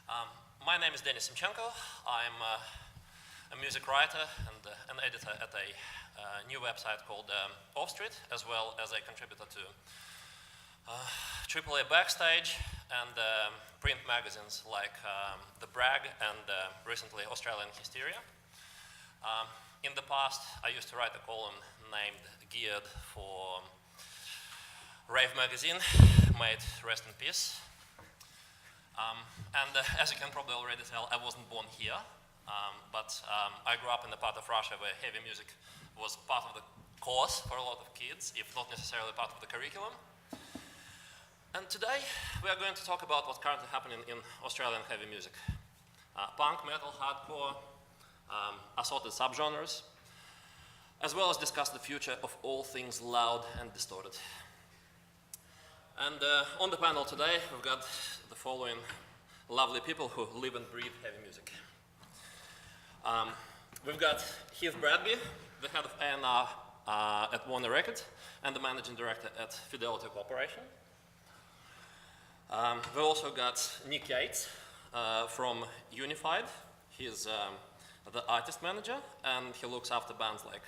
My name is Semchenko. I'm a music writer and an editor at a new website called Offstreet, as well as a contributor to AAA Backstage and print magazines like The Brag and recently Australian Hysteria. In the past, I used to write a column named Geared for Rave magazine, made rest in peace. As you can probably already tell, I wasn't born here, but I grew up in a part of Russia where heavy music was part of the course for a lot of kids, if not necessarily part of the curriculum. And today we are going to talk about what's currently happening in Australian heavy music. Punk, metal, hardcore, assorted subgenres, as well as discuss the future of all things loud and distorted. And on the panel today, we've got the following lovely people who live and breathe heavy music. We've got Heath Bradby, the head of A&R at Warner Records and the managing director at Fidelity Corporation. We've also got Nick Yates from Unified. He's the artist manager, and he looks after bands like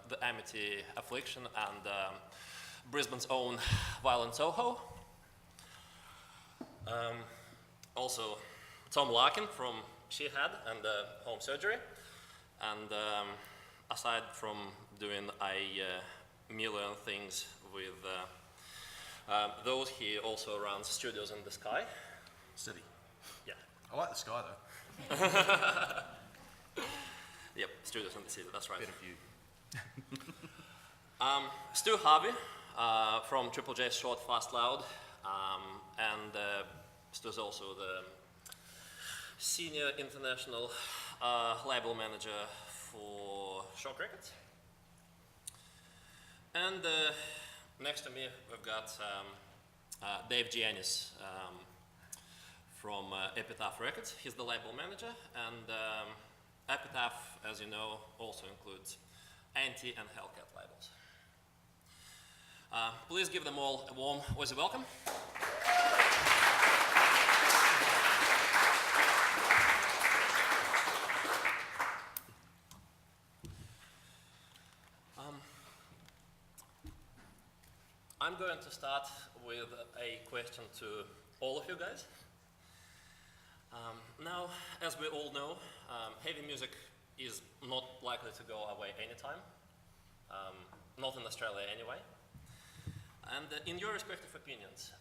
the Amity Affliction and Brisbane's own Violent Soho. Also, Tom Larkin from She Had and Home Surgery. And aside from doing a million things with those, he also runs Studios in the Sky. City. Yeah. I like the sky though. Yep, Studios in the City, that's right. Better view. Stu Harvey from Triple J's Short, Fast, Loud, and Stu's also the senior international label manager for Shock Records. And next to me we've got Dave Jiannis from Epitaph Records. He's the label manager, and Epitaph, as you know, also includes Anti and Hellcat labels. Please give them all a warm Aussie welcome. I'm going to start with a question to all of you guys. Now, as we all know, heavy music is not likely to go away anytime, not in Australia anyway. And in your respective opinions,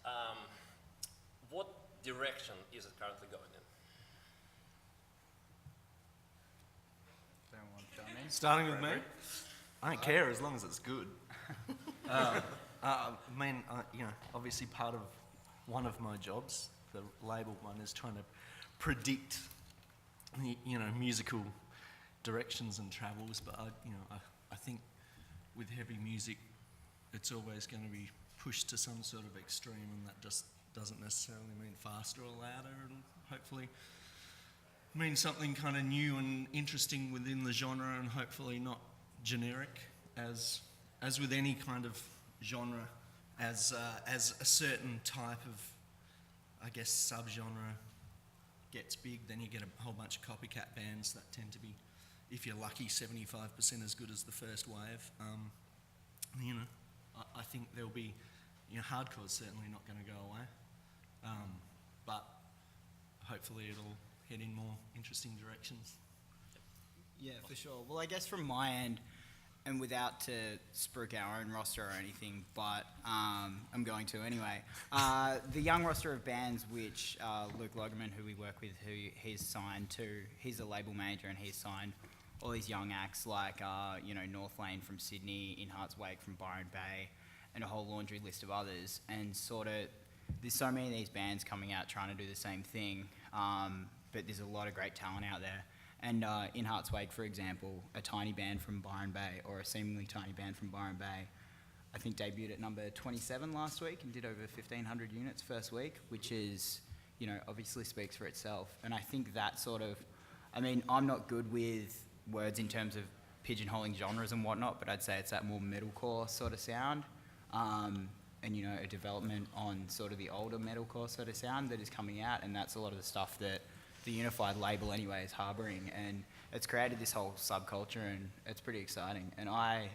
what direction is it currently going in? Starting with me? I don't care as long as it's good. Obviously part of one of my jobs, the label one, is trying to predict, musical directions and travels. But I think with heavy music, it's always going to be pushed to some sort of extreme, and that just doesn't necessarily mean faster or louder, and hopefully means something kind of new and interesting within the genre, and hopefully not generic, as with any kind of genre, as a certain type of, I guess, subgenre gets big, then you get a whole bunch of copycat bands that tend to be, if you're lucky, 75% as good as the first wave. I think there'll be, hardcore's certainly not going to go away, but hopefully it'll head in more interesting directions. Yeah, for sure. Well, I guess from my end, and without to spruik our own roster or anything, but I'm going to anyway. The young roster of bands which Luke Logerman, who we work with, who he's signed to, he's a label manager and he's signed all these young acts like, North Lane from Sydney, In Heart's Wake from Byron Bay, and a whole laundry list of others. And sort of, there's so many of these bands coming out trying to do the same thing, but there's a lot of great talent out there. And In Heart's Wake, for example, a tiny band from Byron Bay, or a seemingly tiny band from Byron Bay, I think debuted at number 27 last week and did over 1,500 units first week, which is, obviously speaks for itself. And I think that sort of, I'm not good with words in terms of pigeonholing genres and whatnot, but I'd say it's that more metalcore sort of sound. And, a development on sort of the older metalcore sort of sound that is coming out, and that's a lot of the stuff that the unified label anyway is Harboring, and it's created this whole subculture, and it's pretty exciting. And I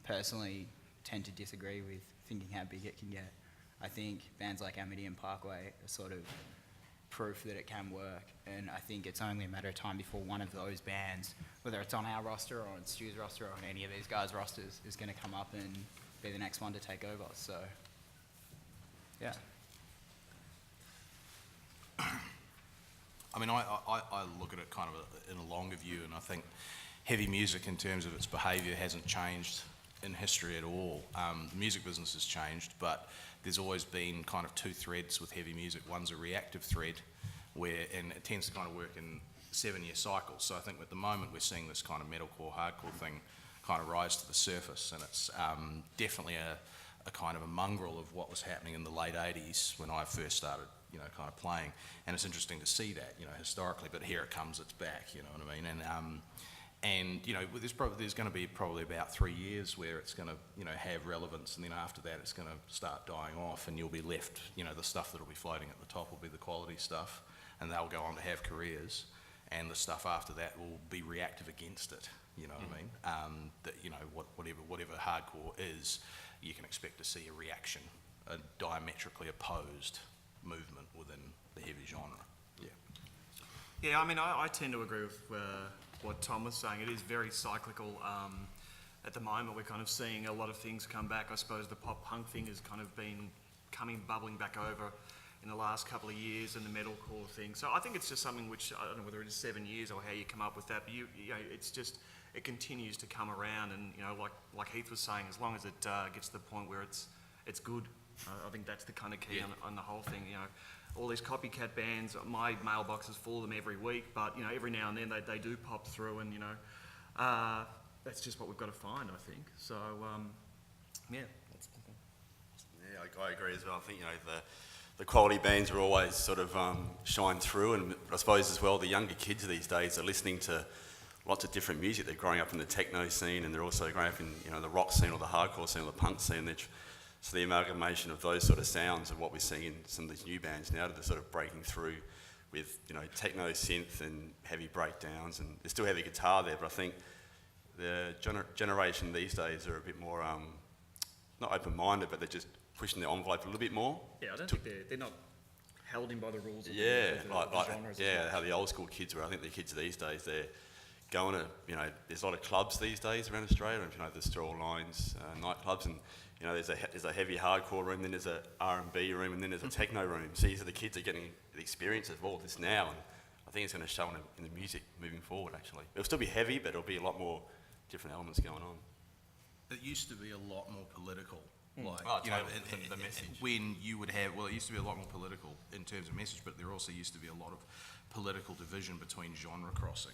personally tend to disagree with thinking how big it can get. I think bands like Amity and Parkway are sort of proof that it can work, and I think it's only a matter of time before one of those bands, whether it's on our roster or on Stu's roster or on any of these guys' rosters, is going to come up and be the next one to take over. So, yeah. I mean, I look at it kind of in a longer view, and I think heavy music in terms of its behaviour hasn't changed in history at all. The music business has changed, but there's always been kind of two threads with heavy music. One's a reactive thread, and it tends to kind of work in 7-year cycles. So I think at the moment we're seeing this kind of metalcore, hardcore thing kind of rise to the surface, and it's definitely a kind of a mongrel of what was happening in the late 80s when I first started, kind of playing. And it's interesting to see that, historically, but here it comes, it's back, you know what I mean? And there's going to be probably about 3 years where it's going to, have relevance, and then after that it's going to start dying off, and you'll be left, the stuff that'll be floating at the top will be the quality stuff, and they'll go on to have careers, and the stuff after that will be reactive against it, you know what I mean? That, whatever hardcore is, you can expect to see a reaction, a diametrically opposed movement within the heavy genre. Yeah. Yeah, I mean, I tend to agree with what Tom was saying. It is very cyclical. At the moment, we're kind of seeing a lot of things come back. I suppose the pop punk thing has kind of been bubbling back over in the last couple of years, and the metalcore thing. So I think it's just something which, I don't know whether it is 7 years or how you come up with that, but it's just, it continues to come around, and like Heath was saying, as long as it gets to the point where it's good, I think that's the kind of key on the whole thing. All these copycat bands, my mailbox is full of them every week, but every now and then they do pop through, and that's just what we've got to find, I think. So yeah, that's the thing. Yeah, I agree as well. I think the quality bands are always sort of shine through, and I suppose as well the younger kids these days are listening to lots of different music. They're growing up in the techno scene, and they're also growing up in the rock scene or the hardcore scene or the punk scene. So the amalgamation of those sort of sounds of what we're seeing in some of these new bands now that are sort of breaking through with techno synth and heavy breakdowns, and there's still heavy guitar there, but I think the generation these days are a bit more not open-minded, but they're just pushing the envelope a little bit more. Yeah, I don't think they're not held in by the rules. Of yeah, the genres. Yeah, how the old school kids were. I think the kids these days, they're going to there's a lot of clubs these days around Australia. There's Straw Lines nightclubs, and there's a heavy hardcore room, then there's a R&B room, and then there's a techno room. So these are the kids are getting the experience of all this now, and I think it's going to show in the music moving forward. Actually, it'll still be heavy, but it'll be a lot more different elements going on. It used to be a lot more political. Like, the message. When you would have, it used to be a lot more political in terms of message, but there also used to be a lot of political division between genre crossing.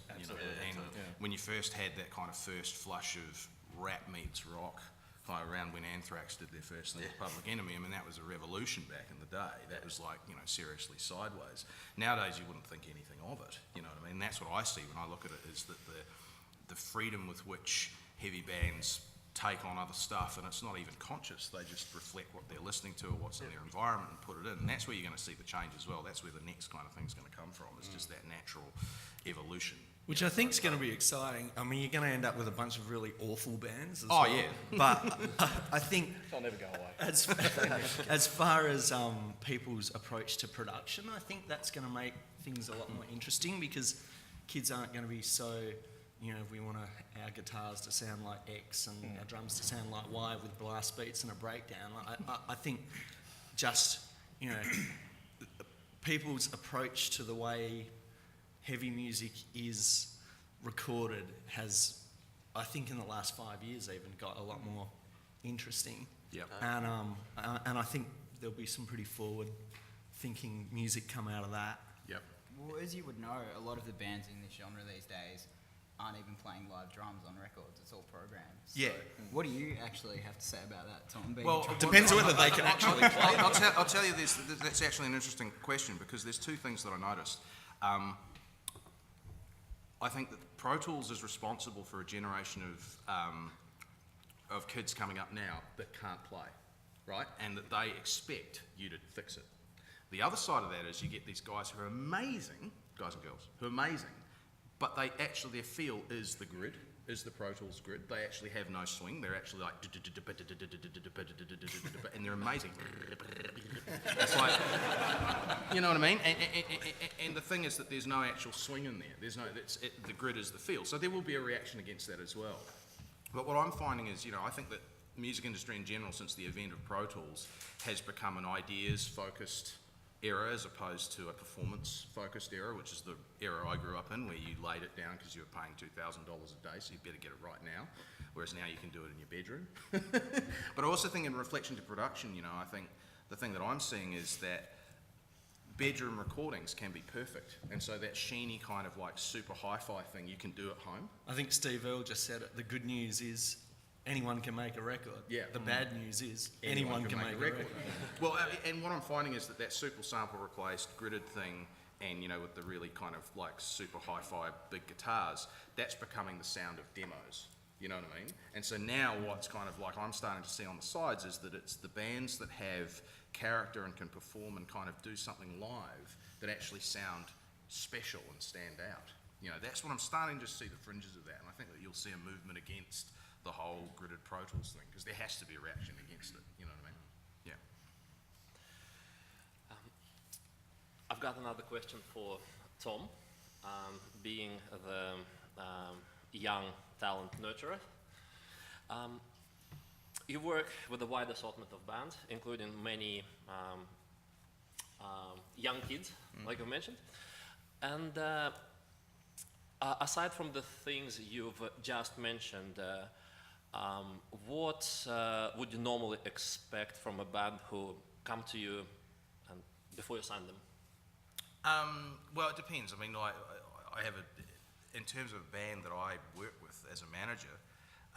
When you first had that kind of first flush of rap meets rock, kind of around when Anthrax did their first thing with Public Enemy, I mean, that was a revolution back in the day. That was like, seriously sideways. Nowadays, you wouldn't think anything of it, you know what I mean? That's what I see when I look at it, is that the freedom with which heavy bands take on other stuff, and it's not even conscious, they just reflect what they're listening to or what's in their environment and put it in, and that's where you're going to see the change as well. That's where the next kind of thing's going to come from. It's just that natural evolution. Which I think is going to be exciting. I mean, you're going to end up with a bunch of really awful bands as well. Yeah. But I think They'll never go away. as far as people's approach to production, I think that's going to make things a lot more interesting, because kids aren't going to be so, we want our guitars to sound like X and our drums to sound like Y with blast beats and a breakdown. I think just, people's approach to the way heavy music is recorded has, I think in the last 5 years even, got a lot more interesting. Yep. And I think there'll be some pretty forward-thinking music come out of that. Yep. Well, as you would know, a lot of the bands in this genre these days aren't even playing live drums on records. It's all programmed. So Yeah. what do you actually have to say about that, Tom? Well, It depends whether they can actually play. I'll tell you this. That's actually an interesting question, because there's two things that I noticed. I think that Pro Tools is responsible for a generation of kids coming up now that can't play, right? And that they expect you to fix it. The other side of that is you get these guys who are amazing, guys and girls, who are amazing, but they actually, their feel is the grid, is the Pro Tools grid. They actually have no swing. They're actually like, and they're amazing. It's like, you know what I mean? And the thing is that there's no actual swing in there. There's no, the grid is the feel. So there will be a reaction against that as well. But what I'm finding is, you know, I think that the music industry in general, since the advent of Pro Tools, has become an ideas-focused era as opposed to a performance-focused era, which is the era I grew up in, where you laid it down because you were paying $2,000 a day, so you better get it right now, whereas now you can do it in your bedroom. But I also think in reflection to production, you know, I think the thing that I'm seeing is that bedroom recordings can be perfect, and so that sheeny kind of like super hi-fi thing you can do at home. I think Steve Earle just said it. The good news is anyone can make a record. Yeah. The bad news is anyone can make a record. Well, and what I'm finding is that super sample replaced gridded thing, and you know, with the really kind of like super hi-fi big guitars, that's becoming the sound of demos. You know what I mean? And so now what's kind of like I'm starting to see on the sides is that it's the bands that have character and can perform and kind of do something live that actually sound special and stand out. You know, that's what I'm starting to see the fringes of that, and I think that you'll see a movement against the whole gridded Pro Tools thing, because there has to be a reaction against it, you know what I mean? Yeah. I've got another question for Tom, being the young talent nurturer. You work with a wide assortment of bands, including many young kids, like you mentioned. And aside from the things you've just mentioned, what would you normally expect from a band who come to you and before you sign them? Well, it depends. I mean, I have in terms of a band that I work with as a manager,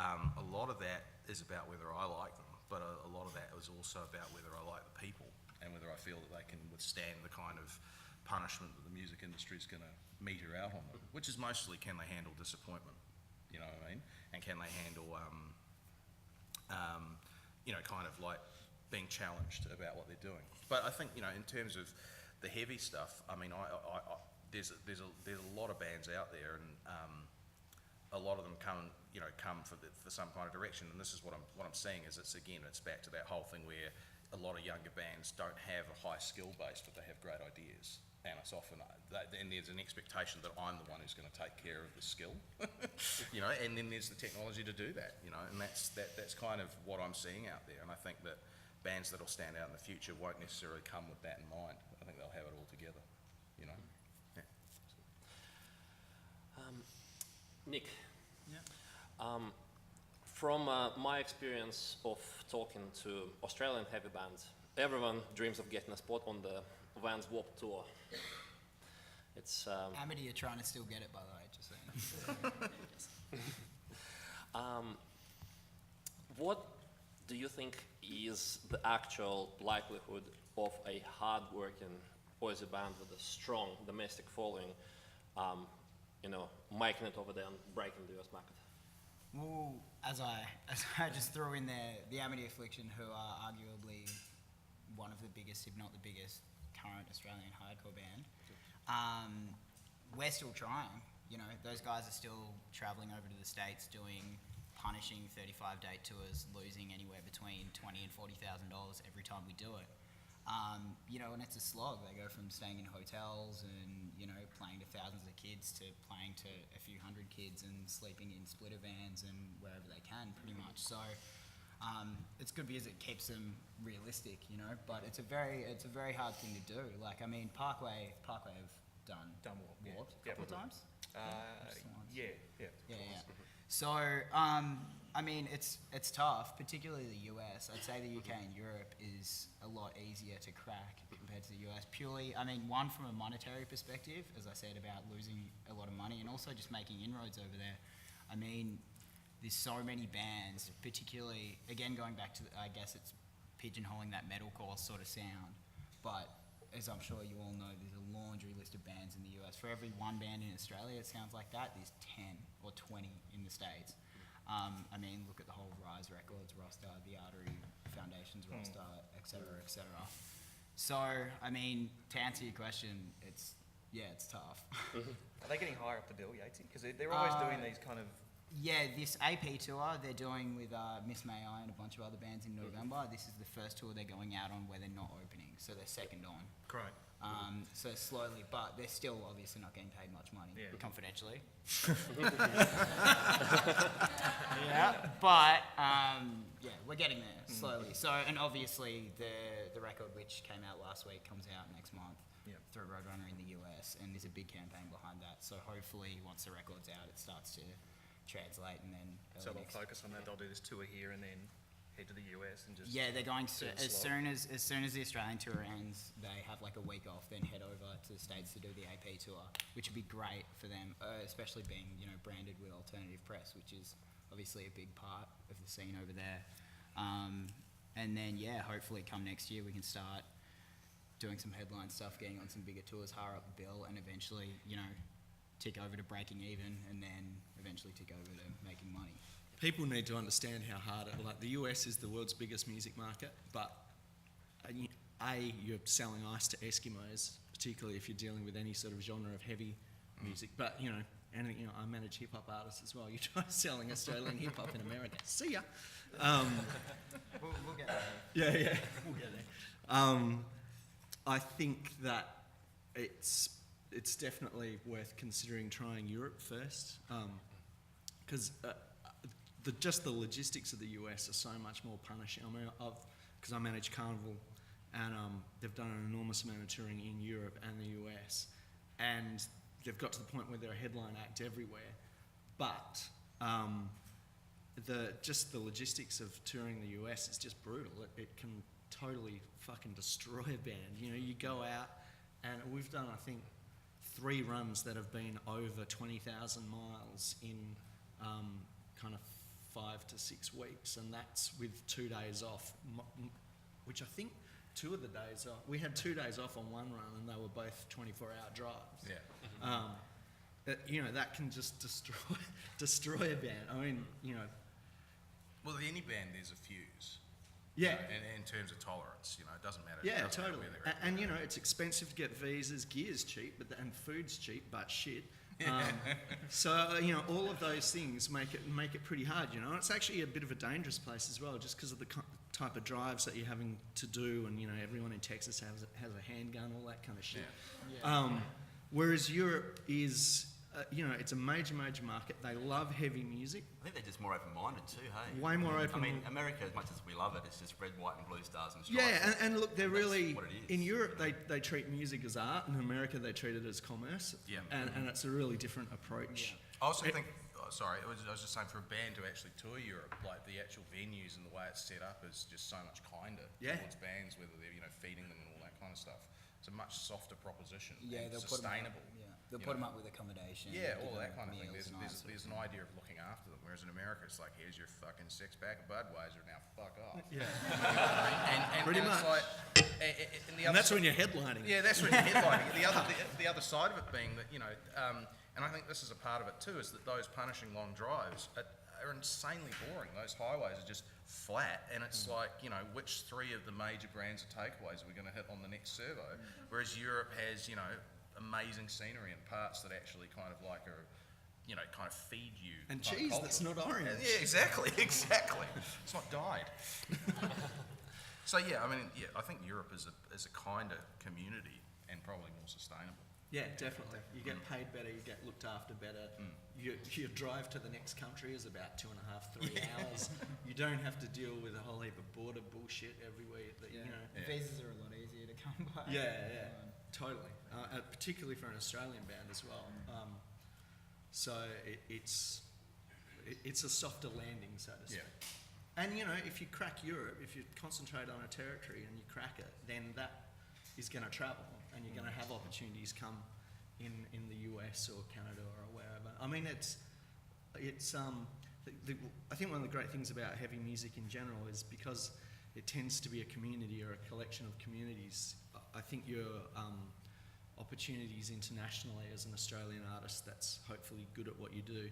a lot of that is about whether I like them, but a lot of that is also about whether I like the people and whether I feel that they can withstand the kind of punishment that the music industry is going to meter out on them, which is mostly can they handle disappointment, you know what I mean? And can they handle, you know, kind of like being challenged about what they're doing. But I think, you know, in terms of the heavy stuff, I mean, there's a lot of bands out there, and a lot of them come for some kind of direction. And this is what I'm seeing is it's back to that whole thing where a lot of younger bands don't have a high skill base, but they have great ideas. And it's often, and there's an expectation that I'm the one who's going to take care of the skill, you know, and then there's the technology to do that, you know, and that's kind of what I'm seeing out there. And I think that bands that'll stand out in the future won't necessarily come with that in mind. I think they'll have it all together, you know. Yeah. Nick, Yeah. from my experience of talking to Australian heavy bands, everyone dreams of getting a spot on the Vans Warped Tour. It's Amity are trying to still get it, by the way, just saying. what do you think is the actual likelihood of a hard-working Aussie band with a strong domestic following, you know, making it over there and breaking the US market? Well, as I just threw in there, the Amity Affliction, who are arguably one of the biggest, if not the biggest, current Australian hardcore band. We're still trying, you know, those guys are still travelling over to the States doing punishing 35-day tours, losing anywhere between $20,000 and $40,000 every time we do it. You know, and it's a slog. They go from staying in hotels and, you know, playing to thousands of kids to playing to a few hundred kids and sleeping in splitter vans and wherever they can, pretty much. So it's good because it keeps them realistic, you know, but it's a very hard thing to do. Like, I mean, Parkway have done Warped a couple of times. Yeah. So, I mean, it's tough, particularly the US. I'd say the UK and Europe is a lot easier to crack compared to the US. Purely, I mean, one from a monetary perspective, as I said, about losing a lot of money, and also just making inroads over there. I mean, there's so many bands, particularly, again, going back to, I guess it's pigeonholing that metalcore sort of sound, but as I'm sure you all know, there's a laundry list of bands in the US. For every one band in Australia that sounds like that, there's 10 or 20 in the States. I mean, look at the whole Rise Records roster, the Artery Foundations roster, et cetera, et cetera. So, I mean, to answer your question, it's yeah, it's tough. Are they getting higher up the bill, Yatesy? Because they're always doing these kind of... Yeah, this AP tour they're doing with Miss May I and a bunch of other bands in November. This is the first tour they're going out on where they're not opening, so they're second on. Great. So slowly, but they're still obviously not getting paid much money, Yeah. confidentially. Yeah, but yeah, we're getting there slowly. So, and obviously the record which came out last week comes out next month through Roadrunner in the US, and there's a big campaign behind that. So hopefully, once the record's out, it starts to translate, and then So they'll focus on that. They'll do this tour here and then head to the US and just... Yeah, they're going do to, it as slow. soon as the Australian tour ends, they have like a week off, then head over to the States to do the AP tour, which would be great for them, especially being, you know, branded with alternative press, which is obviously a big part of the scene over there. And then, yeah, hopefully come next year we can start doing some headline stuff, getting on some bigger tours, higher up the bill, and eventually, you know, tick over to breaking even, and then eventually tick over to making money. People need to understand how hard it, like the US is the world's biggest music market, but you're selling ice to Eskimos, particularly if you're dealing with any sort of genre of heavy music. But you know, and you know, I manage hip hop artists as well. You try selling Australian hip hop in America, see ya. We'll get there. Yeah, we'll get there. I think that it's definitely worth considering trying Europe first, because just the logistics of the US are so much more punishing. I mean, because I manage Carnival, and they've done an enormous amount of touring in Europe and the US, and they've got to the point where they're a headline act everywhere. But the logistics of touring the US is just brutal. It can totally fucking destroy a band. You know, you go out, and we've done, I think, 3 runs that have been over 20,000 miles in kind of 5 to 6 weeks, and that's with 2 days off, which I think 2 of the days off, we had 2 days off on one run, and they were both 24-hour drives. Yeah. You know, that can just destroy a band. I mean, you know. Well, any band, there's a fuse. Yeah. And in terms of tolerance, you know, it doesn't matter. Yeah, It doesn't matter totally. where they're at. And you know, it's expensive to get visas, gear's cheap, and food's cheap, but shit. So you know, all of those things make it pretty hard. You know, it's actually a bit of a dangerous place as well, just because of the type of drives that you're having to do, and you know, everyone in Texas has a handgun, all that kind of shit. Yeah. Whereas Europe is, you know, it's a major market. They love heavy music. I think they're just more open-minded too, hey? Way more open. I mean, America, as much as we love it, it's just red, white and blue stars and stripes. Yeah, and look, they're That's really, what it is, in Europe, you know? they treat music as art. In America, they treat it as commerce. Yeah. And it's a really different approach. I also think, I was just saying, for a band to actually tour Europe, like the actual venues and the way it's set up is just so much kinder towards bands, whether they're, you know, feeding them and all that kind of stuff. It's a much softer proposition. Yeah, and they'll sustainable. They'll put them up with accommodation. Yeah, give all them that kind of thing. meals and all that sort There's of an idea of looking after them, whereas in America it's like, here's your fucking 6-pack of Budweiser, now fuck off. Yeah. And Pretty it's much. like, And that's when you're headlining. Yeah, that's when you're headlining. The other side of it being that, you know, and I think this is a part of it too, is that those punishing long drives are insanely boring. Those highways are just flat, and it's like, you know, which 3 of the major brands of takeaways are we going to hit on the next servo? Whereas Europe has, you know, amazing scenery and parts that actually kind of like are, you know, kind of feed you. And kind of cheese culture. that's not orange. Yeah, exactly. It's not dyed. So yeah, I mean, yeah, I think Europe is a kinder community and probably more sustainable. Yeah, definitely. You get paid better, you get looked after better. Your drive to the next country is about 2.5, 3 hours. You don't have to deal with a whole heap of border bullshit everywhere. That, you know. Visas are a lot easier to come by. Yeah, totally. Particularly for an Australian band as well. So it's a softer landing, so to speak. Yeah. And you know, if you crack Europe, if you concentrate on a territory and you crack it, then that is going to travel, and you're going to have opportunities come in the US or Canada or wherever. I mean, I think one of the great things about heavy music in general is because it tends to be a community or a collection of communities. I think your opportunities internationally as an Australian artist that's hopefully good at what you do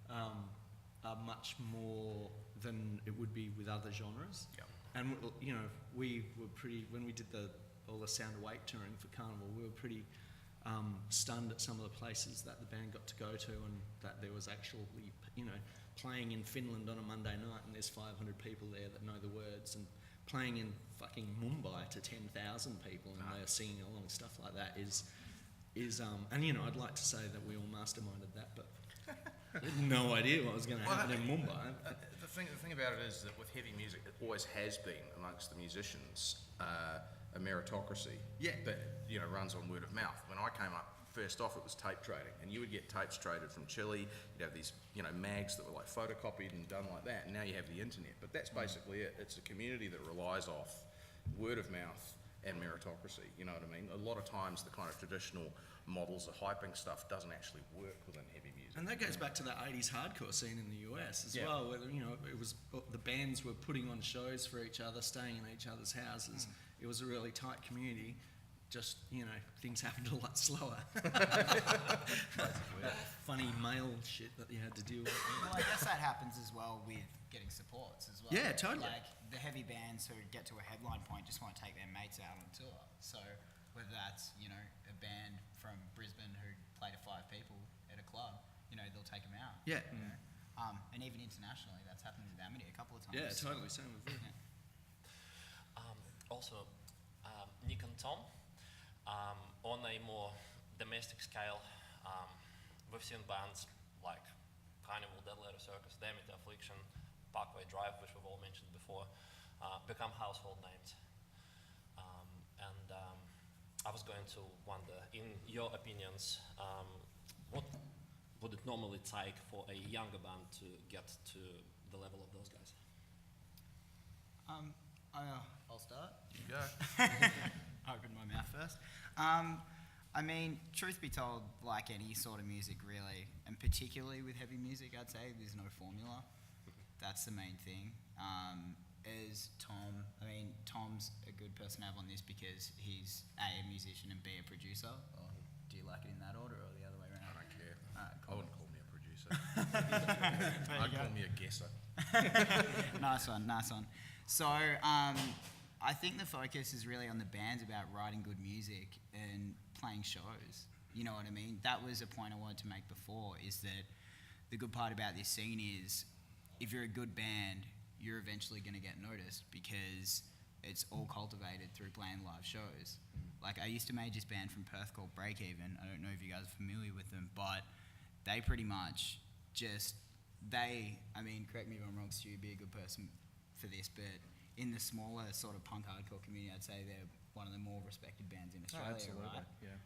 are much more than it would be with other genres. Yeah. And you know, we were pretty, when we did all the Sound of Weight touring for Carnival, we were pretty stunned at some of the places that the band got to go to, and that there was actually, you know, playing in Finland on a Monday night and there's 500 people there that know the words, and playing in fucking Mumbai to 10,000 people and they're singing along, stuff like that is and you know, I'd like to say that we all masterminded that, but I had no idea what was going to happen in Mumbai. The thing about it is that with heavy music, it always has been amongst the musicians a meritocracy that, you know, runs on word of mouth. When I came up, first off, it was tape trading, and you would get tapes traded from Chile. You'd have these, you know, mags that were like photocopied and done like that, and now you have the internet. But that's basically it. It's a community that relies off word of mouth and meritocracy, you know what I mean? A lot of times the kind of traditional models of hyping stuff doesn't actually work within heavy music. And that goes back to the 80s hardcore scene in the US as well, where, you know, it was, the bands were putting on shows for each other, staying in each other's houses. It was a really tight community. Just, you know, things happened a lot slower. Funny male shit that you had to deal with. Well, I guess that happens as well with getting supports as well. Yeah, totally. Like the heavy bands who get to a headline point just want to take their mates out on tour. So whether that's, you know, a band from Brisbane who play to 5 people at a club, you know, they'll take them out. Yeah. You know? And even internationally, that's happened with Amity a couple of times. Yeah, totally. Same with me. Also, Nick and Tom, on a more domestic scale, we've seen bands like Carnival, Dead Letter Circus, Demeter, Affliction, Parkway Drive, which we've all mentioned before, become household names. I was going to wonder, in your opinions, what would it normally take for a younger band to get to the level of those guys? I'll start. You go. I opened my mouth first. I mean, truth be told, like any sort of music really, and particularly with heavy music, I'd say there's no formula. That's the main thing. As Tom, I mean, Tom's a good person to have on this because he's A, a musician, and B, a producer. Or do you like it in that order or the other way around? I don't care. Alright, I cool. wouldn't call me a producer. I'd call me a guesser. Nice one, nice one. So, I think the focus is really on the bands about writing good music and playing shows. You know what I mean? That was a point I wanted to make before, is that the good part about this scene is if you're a good band, you're eventually going to get noticed because it's all cultivated through playing live shows. Like, I used to manage this band from Perth called Break Even. I don't know if you guys are familiar with them, but they pretty much just, I mean, correct me if I'm wrong, Stu, you'd be a good person for this, but in the smaller sort of punk hardcore community, I'd say they're one of the more respected bands in Australia, right? Yeah.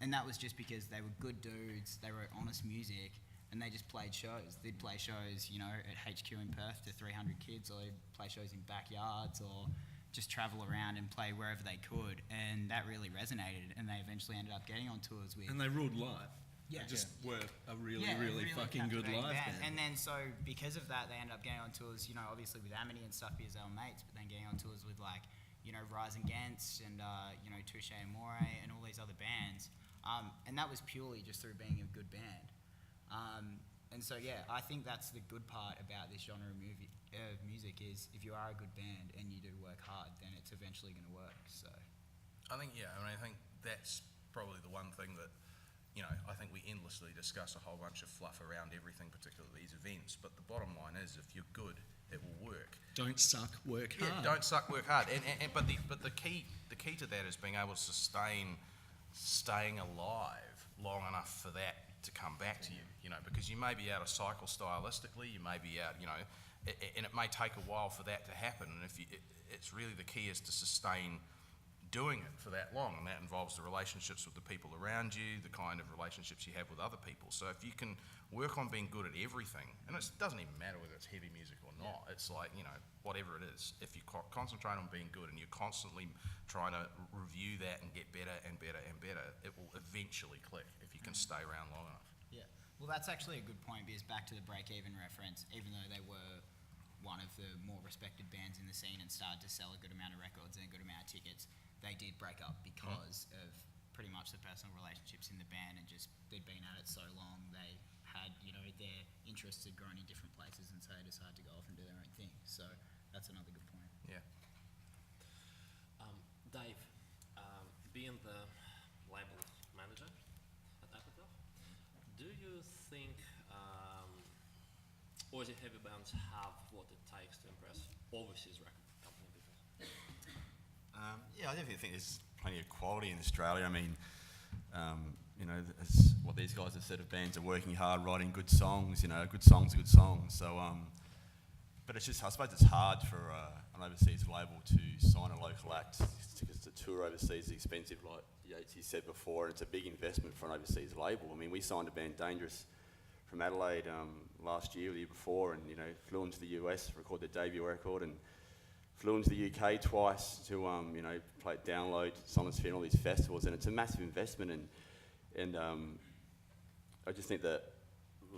And that was just because they were good dudes, they wrote honest music, and they just played shows. They'd play shows, you know, at HQ in Perth to 300 kids, or they'd play shows in backyards, or just travel around and play wherever they could, and that really resonated, and they eventually ended up getting on tours with... And they ruled live. Yeah. They just were a really, Yeah, really fucking good captivating live band. band. And then so because of that, they ended up getting on tours, you know, obviously with Amity and stuff because they were mates, but then getting on tours with like, you know, Rise Against and, you know, Touche Amore and all these other bands. And that was purely just through being a good band. And so, yeah, I think that's the good part about this genre of music is if you are a good band and you do work hard, then it's eventually going to work, so. I think that's probably the one thing that, you know, I think we endlessly discuss a whole bunch of fluff around everything, particularly these events, but the bottom line is if you're good, it will work. Don't suck, work hard. Yeah, don't suck, work hard. But the key to that is being able to sustain staying alive long enough for that to come back to you, you know, because you may be out of cycle stylistically, you may be out, you know, and it may take a while for that to happen, and it's really the key is to sustain doing it for that long, and that involves the relationships with the people around you, the kind of relationships you have with other people. So if you can work on being good at everything, and it doesn't even matter whether it's heavy music or not, it's like, you know, whatever it is, if you concentrate on being good and you're constantly trying to review that and get better and better and better, it will eventually click if you can stay around long enough. Yeah, well, that's actually a good point because back to the Break Even reference, even though they were one of the more respected bands in the scene and started to sell a good amount of records and a good amount of tickets, they did break up because of pretty much the personal relationships in the band, and just they'd been at it so long, they had, you know, their interests had grown in different places, and so they decided to go off and do their own thing. So that's another good point. Yeah. Dave, being the label manager, think Aussie heavy bands have what it takes to impress overseas record company people? Yeah, I definitely think there's plenty of quality in Australia. I mean, you know, as what these guys have said of bands are working hard, writing good songs. You know, good songs are good songs. So, but it's just, I suppose it's hard for an overseas label to sign a local act because the tour overseas is expensive, like Yates said before, and it's a big investment for an overseas label. I mean, we signed a band, Dangerous, from Adelaide last year or the year before, and, you know, flew them to the US, recorded their debut record, and flew into the UK twice to, you know, play Download, Sonosphere, and all these festivals, and it's a massive investment, and I just think that,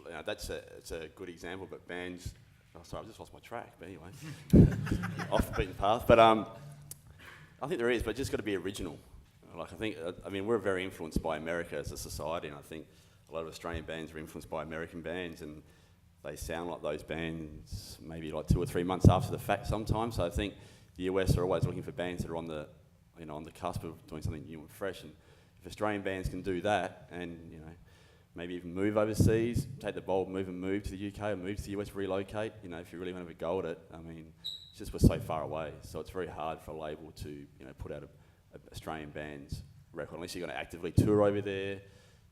you know, it's a good example, but bands, oh, sorry, I've just lost my track, but anyway, off the beaten path, but I think there is, but it's just got to be original. Like, I mean, we're very influenced by America as a society, and I think a lot of Australian bands are influenced by American bands, and they sound like those bands maybe like 2 or 3 months after the fact sometimes. So I think the US are always looking for bands that are on the, you know, on the cusp of doing something new and fresh. And if Australian bands can do that, and, you know, maybe even move overseas, take the bold move and move to the UK or move to the US, relocate, you know, if you really want to have a go at it, I mean, it's just we're so far away. So it's very hard for a label to, you know, put out a Australian band's record unless you're going to actively tour over there,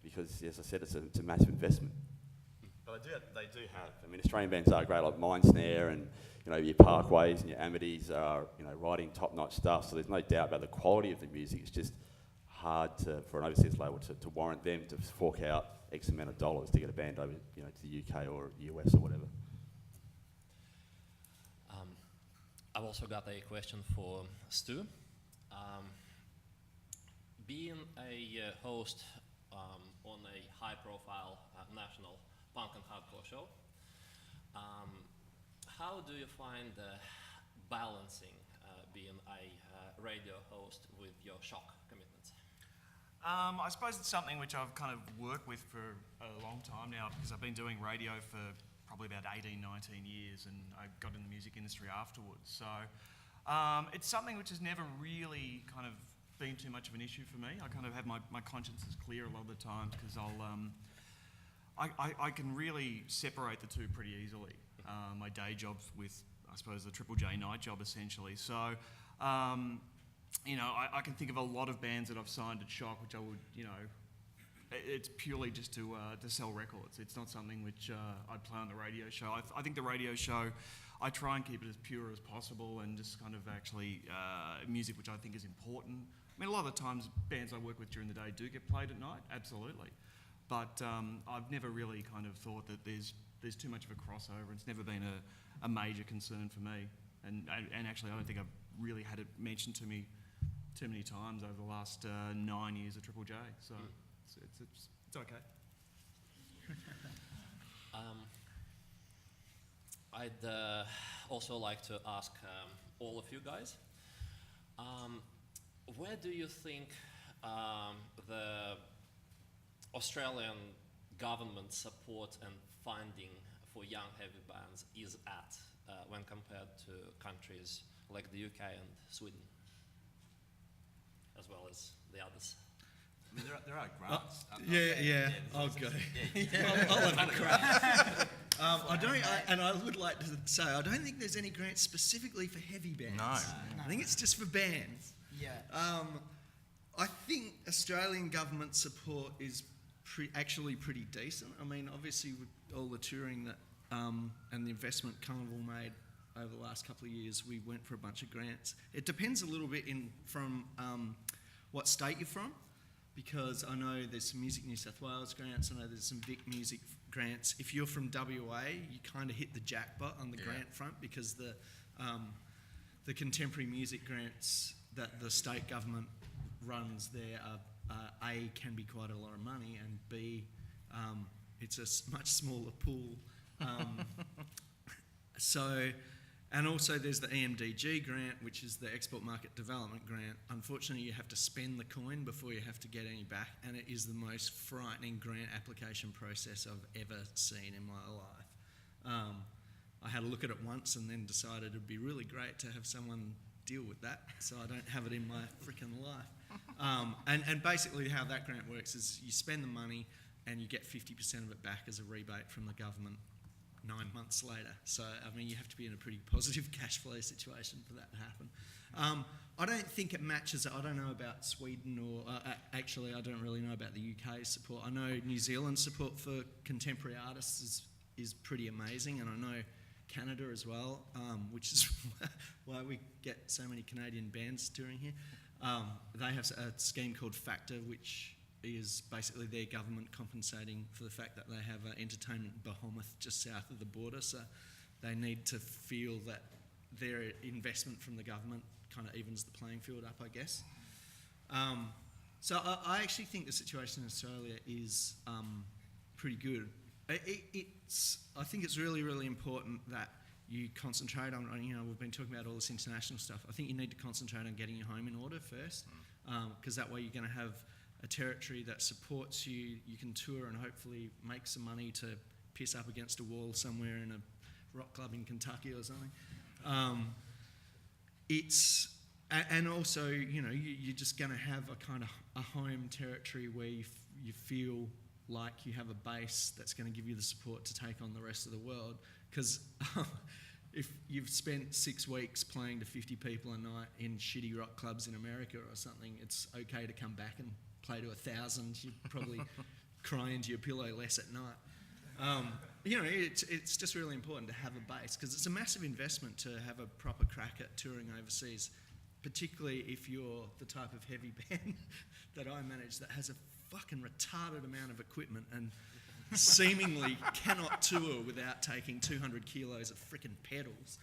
because, as I said, it's a massive investment. But they do have, I mean, Australian bands are great, like Mindsnare and, you know, your Parkways and your Amities are, you know, writing top-notch stuff, so there's no doubt about the quality of the music. It's just hard for an overseas label to warrant them to fork out X amount of dollars to get a band over, you know, to the UK or US or whatever. I've also got a question for Stu. Being a host on a high-profile national punk and hardcore show, how do you find balancing being a radio host with your shock commitments? I suppose it's something which I've kind of worked with for a long time now, because I've been doing radio for probably about 18, 19 years, and I got in the music industry afterwards. So it's something which has never really kind of been too much of an issue for me. I kind of have my conscience is clear a lot of the times, because I can really separate the two pretty easily. My day job's with, I suppose, the Triple J night job essentially. So, you know, I can think of a lot of bands that I've signed at Shock, which I would, you know, it's purely just to sell records. It's not something which I'd play on the radio show. I think the radio show, I try and keep it as pure as possible, and just kind of actually music which I think is important. I mean, a lot of the times bands I work with during the day do get played at night, absolutely. But I've never really kind of thought that there's too much of a crossover. It's never been a major concern for me. And actually, I don't think I've really had it mentioned to me too many times over the last 9 years of Triple J. So it's okay. I'd also like to ask all of you guys, where do you think the Australian government support and funding for young heavy bands is at when compared to countries like the UK and Sweden, as well as the others? I mean, there are grants. I'll go. I'll have a crack. I would like to say, I don't think there's any grants specifically for heavy bands. No. I think it's just for bands. Yeah. I think Australian government support is actually pretty decent. I mean, obviously with all the touring that and the investment Carnival made over the last couple of years, we went for a bunch of grants. It depends a little bit from what state you're from, because I know there's some Music New South Wales grants, I know there's some Vic Music grants. If you're from WA, you kind of hit the jackpot on the grant front, because the contemporary music grants that the state government runs there are A, can be quite a lot of money, and B, it's a much smaller pool. And also there's the EMDG grant, which is the Export Market Development Grant. Unfortunately, you have to spend the coin before you have to get any back, and it is the most frightening grant application process I've ever seen in my life. I had a look at it once and then decided it'd be really great to have someone deal with that, so I don't have it in my freaking life. And basically how that grant works is you spend the money, and you get 50% of it back as a rebate from the government 9 months later. So, I mean, you have to be in a pretty positive cash flow situation for that to happen. I don't think it matches, I don't know about Sweden or, actually I don't really know about the UK support. I know New Zealand's support for contemporary artists is pretty amazing, and I know Canada as well, which is why we get so many Canadian bands touring here. They have a scheme called Factor, which is basically their government compensating for the fact that they have an entertainment behemoth just south of the border, so they need to feel that their investment from the government kind of evens the playing field up, I guess. So I actually think the situation in Australia is pretty good. I think it's really, really important that you concentrate on, you know, we've been talking about all this international stuff. I think you need to concentrate on getting your home in order first, because that way you're going to have a territory that supports you, you can tour and hopefully make some money to piss up against a wall somewhere in a rock club in Kentucky or something. And also, you know, you're just going to have a kind of a home territory where you feel like you have a base that's going to give you the support to take on the rest of the world. Because if you've spent 6 weeks playing to 50 people a night in shitty rock clubs in America or something, it's okay to come back and play to 1,000. You probably cry into your pillow less at night. You know, it's just really important to have a base, because it's a massive investment to have a proper crack at touring overseas, particularly if you're the type of heavy band that I manage that has a fucking retarded amount of equipment and seemingly cannot tour without taking 200 kilos of frickin' pedals.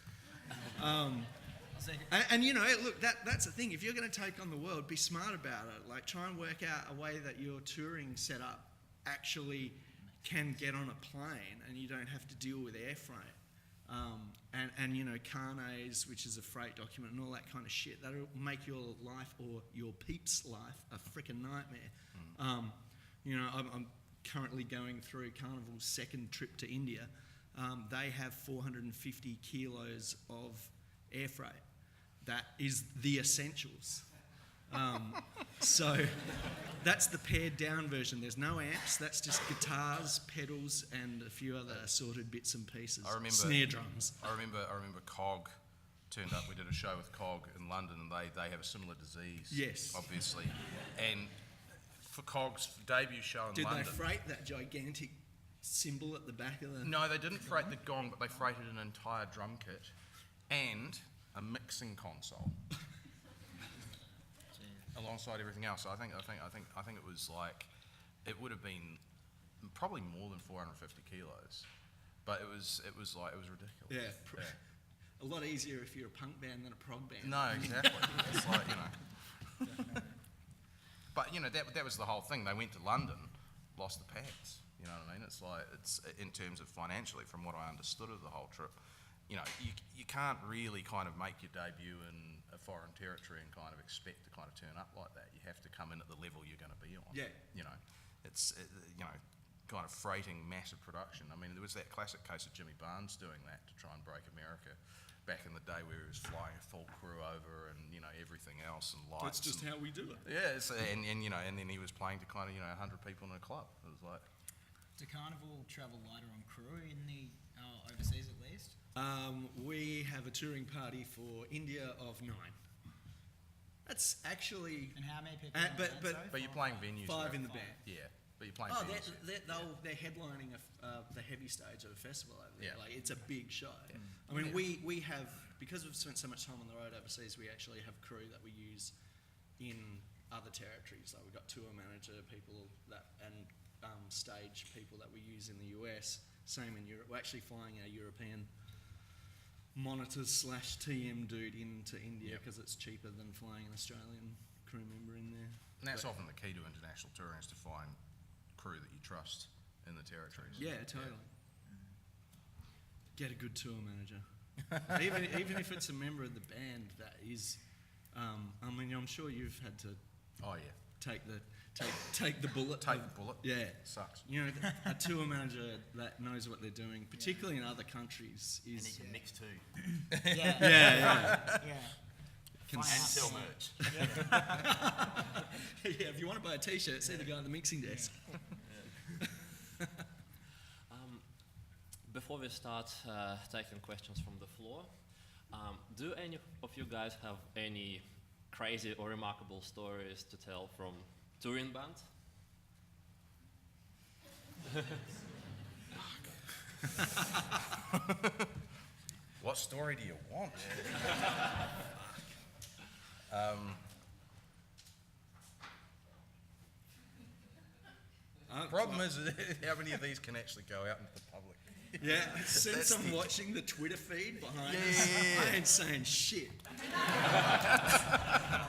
And you know, look, that's the thing. If you're going to take on the world, be smart about it. Like, try and work out a way that your touring setup actually can get on a plane and you don't have to deal with air freight. And you know, carnets, which is a freight document, and all that kind of shit, that'll make your life or your peeps' life a frickin' nightmare. You know, I'm currently going through Carnival's second trip to India. They have 450 kilos of air freight. That is the essentials. So that's the pared down version. There's no amps, that's just guitars, pedals, and a few other assorted bits and pieces. Snare drums. I remember Cog turned up. We did a show with Cog in London, and they have a similar disease. Yes. Obviously. And for Cog's debut show in London... Did they freight that gigantic cymbal at the back of the... No, they didn't freight the gong, but they freighted an entire drum kit and a mixing console. Alongside everything else. I think it was like, it would have been probably more than 450 kilos, but it was ridiculous. Yeah. A lot easier if you're a punk band than a prog band. No, exactly. It's like, you know. But you know, that was the whole thing. They went to London, lost the pants. You know what I mean? It's like, it's in terms of financially, from what I understood of the whole trip, you know, you can't really kind of make your debut in a foreign territory and kind of expect to kind of turn up like that. You have to come in at the level you're going to be on. Yeah. You know, you know, kind of freighting massive production. I mean, there was that classic case of Jimmy Barnes doing that to try and break America back in the day, where he was flying a full crew over and, you know, everything else and lights. That's just how we do it. Yeah, and you know, and then he was playing to kind of, you know, 100 people in a club. It was like... Do Carnival travel lighter on crew in the overseas at least? We have a touring party for India of 9. That's actually... And how many people in the band, But you're playing venues. 5 in the band. Yeah, but you're playing venues. They're headlining the heavy stage of a festival over there. Yeah. Like, it's a big show. Yeah. I mean, we have, because we've spent so much time on the road overseas, we actually have crew that we use in other territories. Like, we've got tour manager people that and stage people that we use in the US. Same in Europe. We're actually flying our European monitors / TM dude into India because it's cheaper than flying an Australian crew member in there. And that's often the key to international touring, is to find crew that you trust in the territories. Yeah, totally. Get a good tour manager. even if it's a member of the band that is, I mean, I'm sure you've had to. Oh yeah. Take the bullet. Take the bullet. Yeah. Sucks. You know, a tour manager that knows what they're doing, particularly in other countries, is... And he can mix too. Yeah. And sell merch. Yeah, if you want to buy a t-shirt, see the guy at the mixing desk. Before we start taking questions from the floor, do any of you guys have any crazy or remarkable stories to tell from touring band? What story do you want? Problem is, how many of these can actually go out into the public? Yeah, since That's I'm the- watching the Twitter feed behind Yeah, us, yeah, yeah. I ain't saying shit. I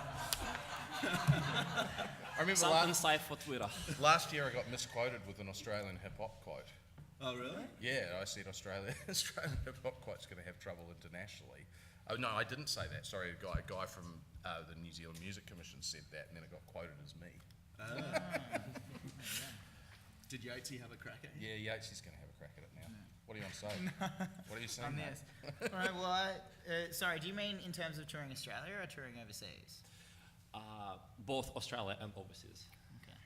remember Something safe for Twitter. last year I got misquoted with an Australian hip hop quote. Oh, really? Yeah, I said Australian hip hop quote's going to have trouble internationally. Oh no, I didn't say that. Sorry, a guy from the New Zealand Music Commission said that, and then it got quoted as me. Did Yatesy have a crack at you? Yeah, Yates is going to have a crack at it now. What do you want to say? What are you saying? On mate? this. All right, well, sorry, do you mean in terms of touring Australia or touring overseas? Both Australia and overseas. Okay.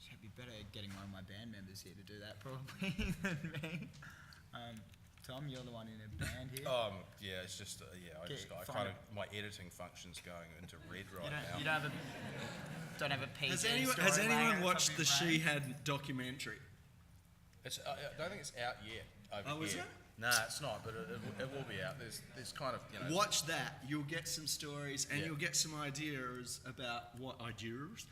Should be better getting one of my band members here to do that probably than me. Tom, you're the one in a band here. Yeah, it's just I Okay, just I fine. kind of my editing function's going into red right now. You don't have a PC. Has story laying anyone on watched top the of your brain? She Had documentary? It's I don't think it's out yet. Over Oh, is here. it? Nah, it's not, but it will be out. There's kind of Watch that. You'll get some stories and Yeah. you'll get some ideas about what ideas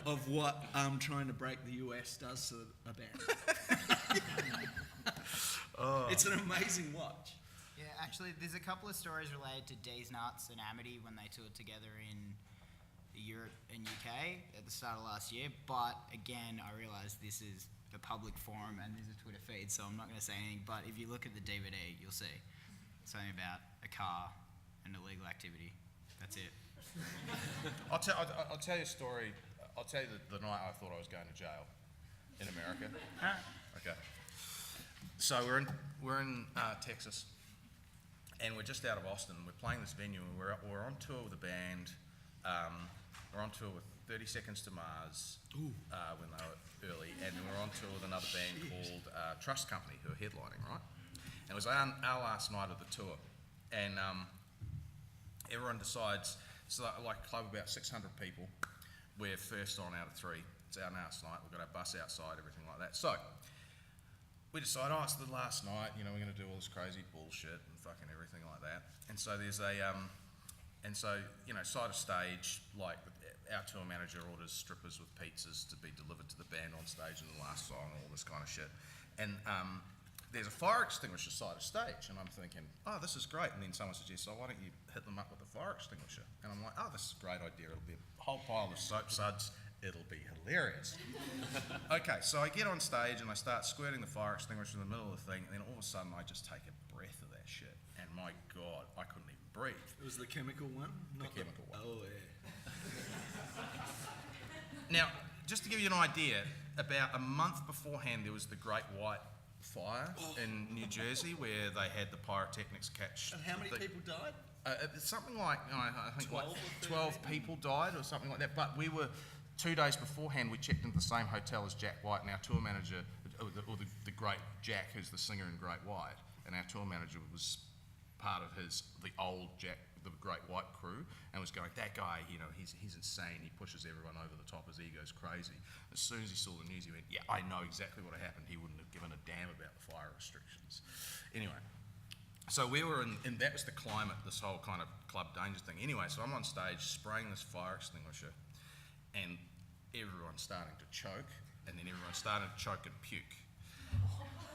of what trying to break the US does to a band. It's an amazing watch. Yeah, actually, there's a couple of stories related to D's Nuts and Amity when they toured together in Europe and UK at the start of last year. But again, I realise this is a public forum and there's a Twitter feed, so I'm not going to say anything. But if you look at the DVD, you'll see something about a car and illegal activity. That's it. I'll tell you a story. I'll tell you the night I thought I was going to jail in America. Okay. So we're in Texas, and we're just out of Austin. We're playing this venue, and we're on tour with a band. We're on tour with 30 Seconds to Mars when they were early, and then we're on tour with another band called Trust Company, who are headlining, right? And it was our last night of the tour, and everyone decides, so like a club of about 600 people, we're first on out of three. It's our last night. We've got our bus outside, everything like that. So we decide, it's the last night. We're going to do all this crazy bullshit and fucking everything like that. And so there's side of stage, like our tour manager orders strippers with pizzas to be delivered to the band on stage in the last song, all this kind of shit. And there's a fire extinguisher side of stage, and I'm thinking, this is great. And then someone suggests, why don't you hit them up with a fire extinguisher? And I'm like, this is a great idea. It'll be a whole pile of soap suds. It'll be hilarious. Okay, so I get on stage and I start squirting the fire extinguisher in the middle of the thing, and then all of a sudden I just take a breath of that shit, and my God, I couldn't even breathe. It was the chemical one? Not chemical one. Oh, yeah. Now, just to give you an idea, about a month beforehand there was the Great White Fire in New Jersey, where they had the pyrotechnics catch. And how many people died? It's something like, I think 12 like or 12 people died or something like that. But we were, 2 days beforehand, we checked into the same hotel as Jack White, and our tour manager, or the great Jack, who's the singer in Great White, and our tour manager was part of the old Jack, the Great White crew, and was going, that guy, he's insane, he pushes everyone over the top, his ego's crazy. As soon as he saw the news, he went, yeah, I know exactly what happened. He wouldn't have given a damn about the fire restrictions. Anyway, so we were and that was the climate, this whole kind of club danger thing. Anyway, so I'm on stage spraying this fire extinguisher, and everyone's starting to choke, and then everyone's starting to choke and puke.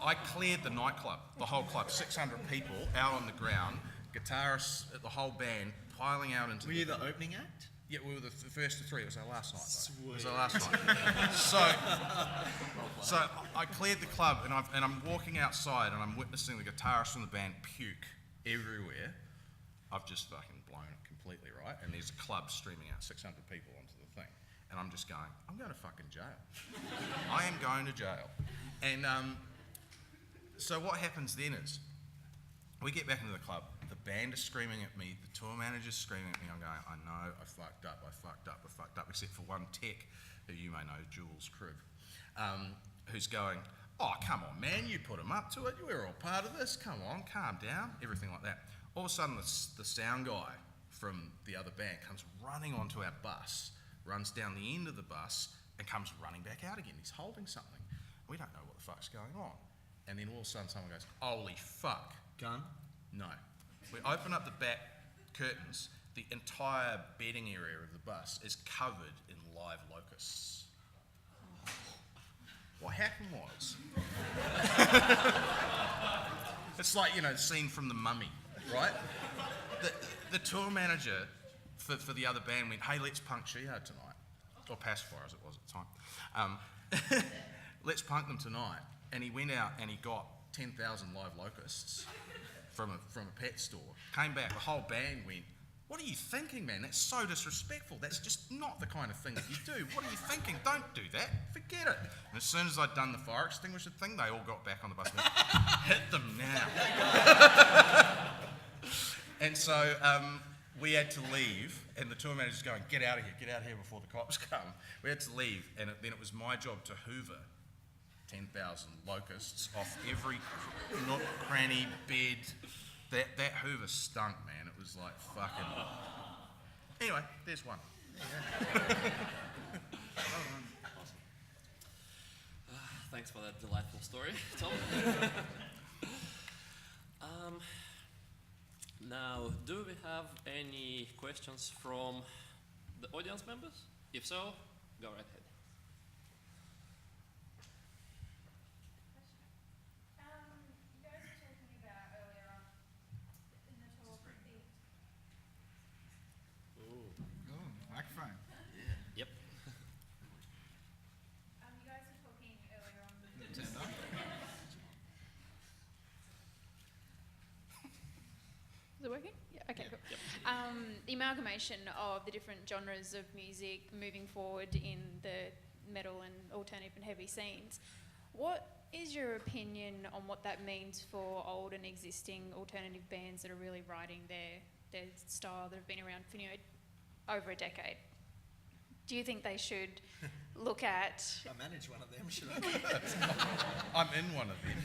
I cleared the nightclub, the whole club, 600 people out on the ground, guitarists, the whole band piling out into Were you the opening act? Yeah, we were the first of three. It was our last night, though. It was Sweet. our last night. So I cleared the club, and I'm walking outside, and I'm witnessing the guitarist from the band puke everywhere. I've just fucking blown it completely, right? And there's a club streaming out 600 people onto the thing. And I'm just going, I'm going to fucking jail. I am going to jail. And so what happens then is, we get back into the club, the band is screaming at me, the tour manager's screaming at me, I'm going, I know, I fucked up, except for one tech, who you may know, Jules Cribb, who's going, oh, come on, man, you put them up to it. We're all part of this. Come on, calm down. Everything like that. All of a sudden, the sound guy from the other band comes running onto our bus, runs down the end of the bus, and comes running back out again. He's holding something. We don't know what the fuck's going on. And then all of a sudden, someone goes, holy fuck. Gun? No. We open up the back curtains. The entire bedding area of the bus is covered in live locusts. What happened was, it's like, the scene from The Mummy, right? The tour manager for the other band went, hey, let's punk Shi'ar tonight. Or Pacifier, as it was at the time. Let's punk them tonight. And he went out and he got 10,000 live locusts from a pet store. Came back, the whole band went, what are you thinking, man? That's so disrespectful. That's just not the kind of thing that you do. What are you thinking? Don't do that. Forget it. And as soon as I'd done the fire extinguisher thing, they all got back on the bus and went, hit them now. And so we had to leave, and the tour manager's going, get out of here before the cops come. We had to leave, and then it was my job to hoover 10,000 locusts off every nook, cranny, bed. That hoover stunk, man. It was like fucking... Anyway, there's one. Thanks for that delightful story, Tom. Now, do we have any questions from the audience members? If so, go right ahead. You guys were talking about earlier on in the talk Microphone. Yep. you guys were talking earlier on. Turned on. Is it working? Yeah. Okay. Cool. The amalgamation of the different genres of music moving forward in the metal and alternative and heavy scenes. What is your opinion on what that means for old and existing alternative bands that are really writing their style, that have been around for over a decade? Do you think they should look at... I manage one of them, should I? I'm in one of them.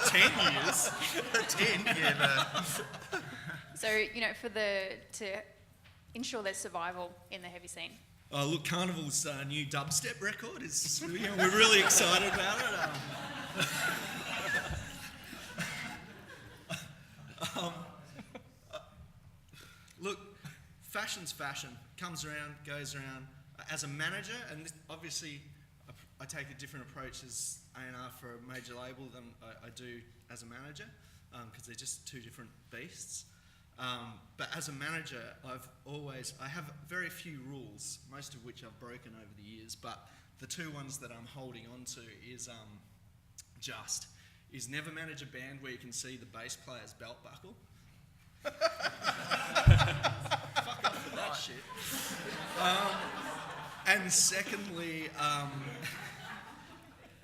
10 years. 10, yeah, no. So, to ensure their survival in the heavy scene. Oh, look, Carnival's new dubstep record is, we're really excited about it. Look, fashion's fashion. Comes around, goes around. As a manager, and obviously I take a different approach as A&R for a major label than I do as a manager, because they're just two different beasts. But as a manager, I have very few rules, most of which I've broken over the years, but the two ones that I'm holding on to is never manage a band where you can see the bass player's belt buckle. Fuck off with that shit. And secondly,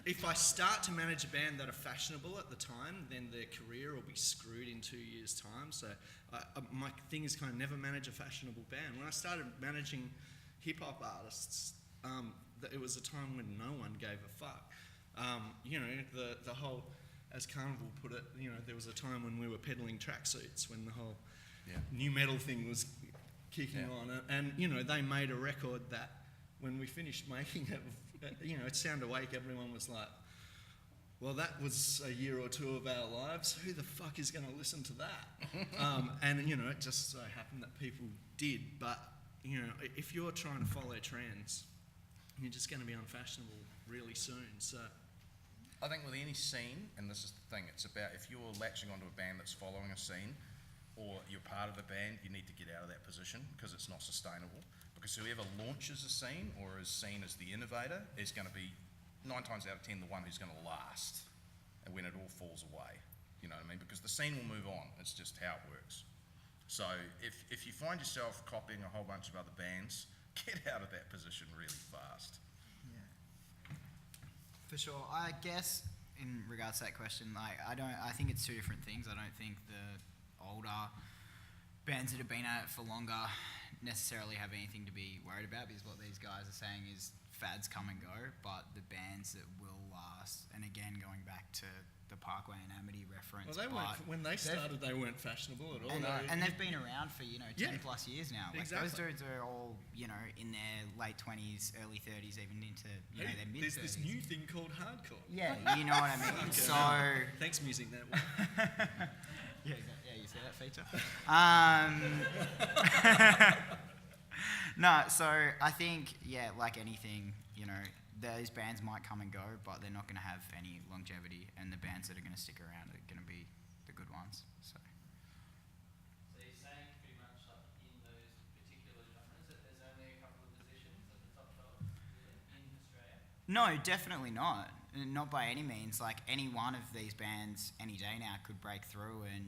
if I start to manage a band that are fashionable at the time, then their career will be screwed in 2 years' time. So my thing is kind of never manage a fashionable band. When I started managing hip-hop artists, it was a time when no one gave a fuck. The whole, as Carnival put it, there was a time when we were peddling tracksuits, when the whole new metal thing was kicking on. And, they made a record that when we finished making it, at Sound Awake, everyone was like, well, that was a year or two of our lives. Who the fuck is going to listen to that? And, it just so happened that people did. But, if you're trying to follow trends, you're just going to be unfashionable really soon. So I think with any scene, and this is the thing, it's about if you're latching onto a band that's following a scene, or you're part of a band, you need to get out of that position because it's not sustainable. Because whoever launches a scene or is seen as the innovator is going to be 9 times out of 10 the one who's going to last, and when it all falls away, you know what I mean? Because the scene will move on. It's just how it works. So if you find yourself copying a whole bunch of other bands, get out of that position really fast. Yeah. For sure. I guess in regards to that question, I think it's two different things. I don't think the older bands that have been at it for longer necessarily have anything to be worried about, because what these guys are saying is fads come and go, but the bands that will last, and again, going back to the Parkway and Amity reference. Well, they weren't, when they started, they weren't fashionable at all. And they've been around for, 10 plus years now. Like, exactly. those dudes are all, in their late 20s, early 30s, even into, their mid-30s. There's this new thing called hardcore. Yeah, you know what I mean? Okay. So... Thanks, Music Network. Yeah, you see that feature? No, so I think, like anything, those bands might come and go, but they're not going to have any longevity, and the bands that are going to stick around are going to be the good ones. So you're saying pretty much like in those particular genres that there's only a couple of positions at the top shelf in Australia? no, definitely not. Not by any means. Like, any one of these bands any day now could break through and,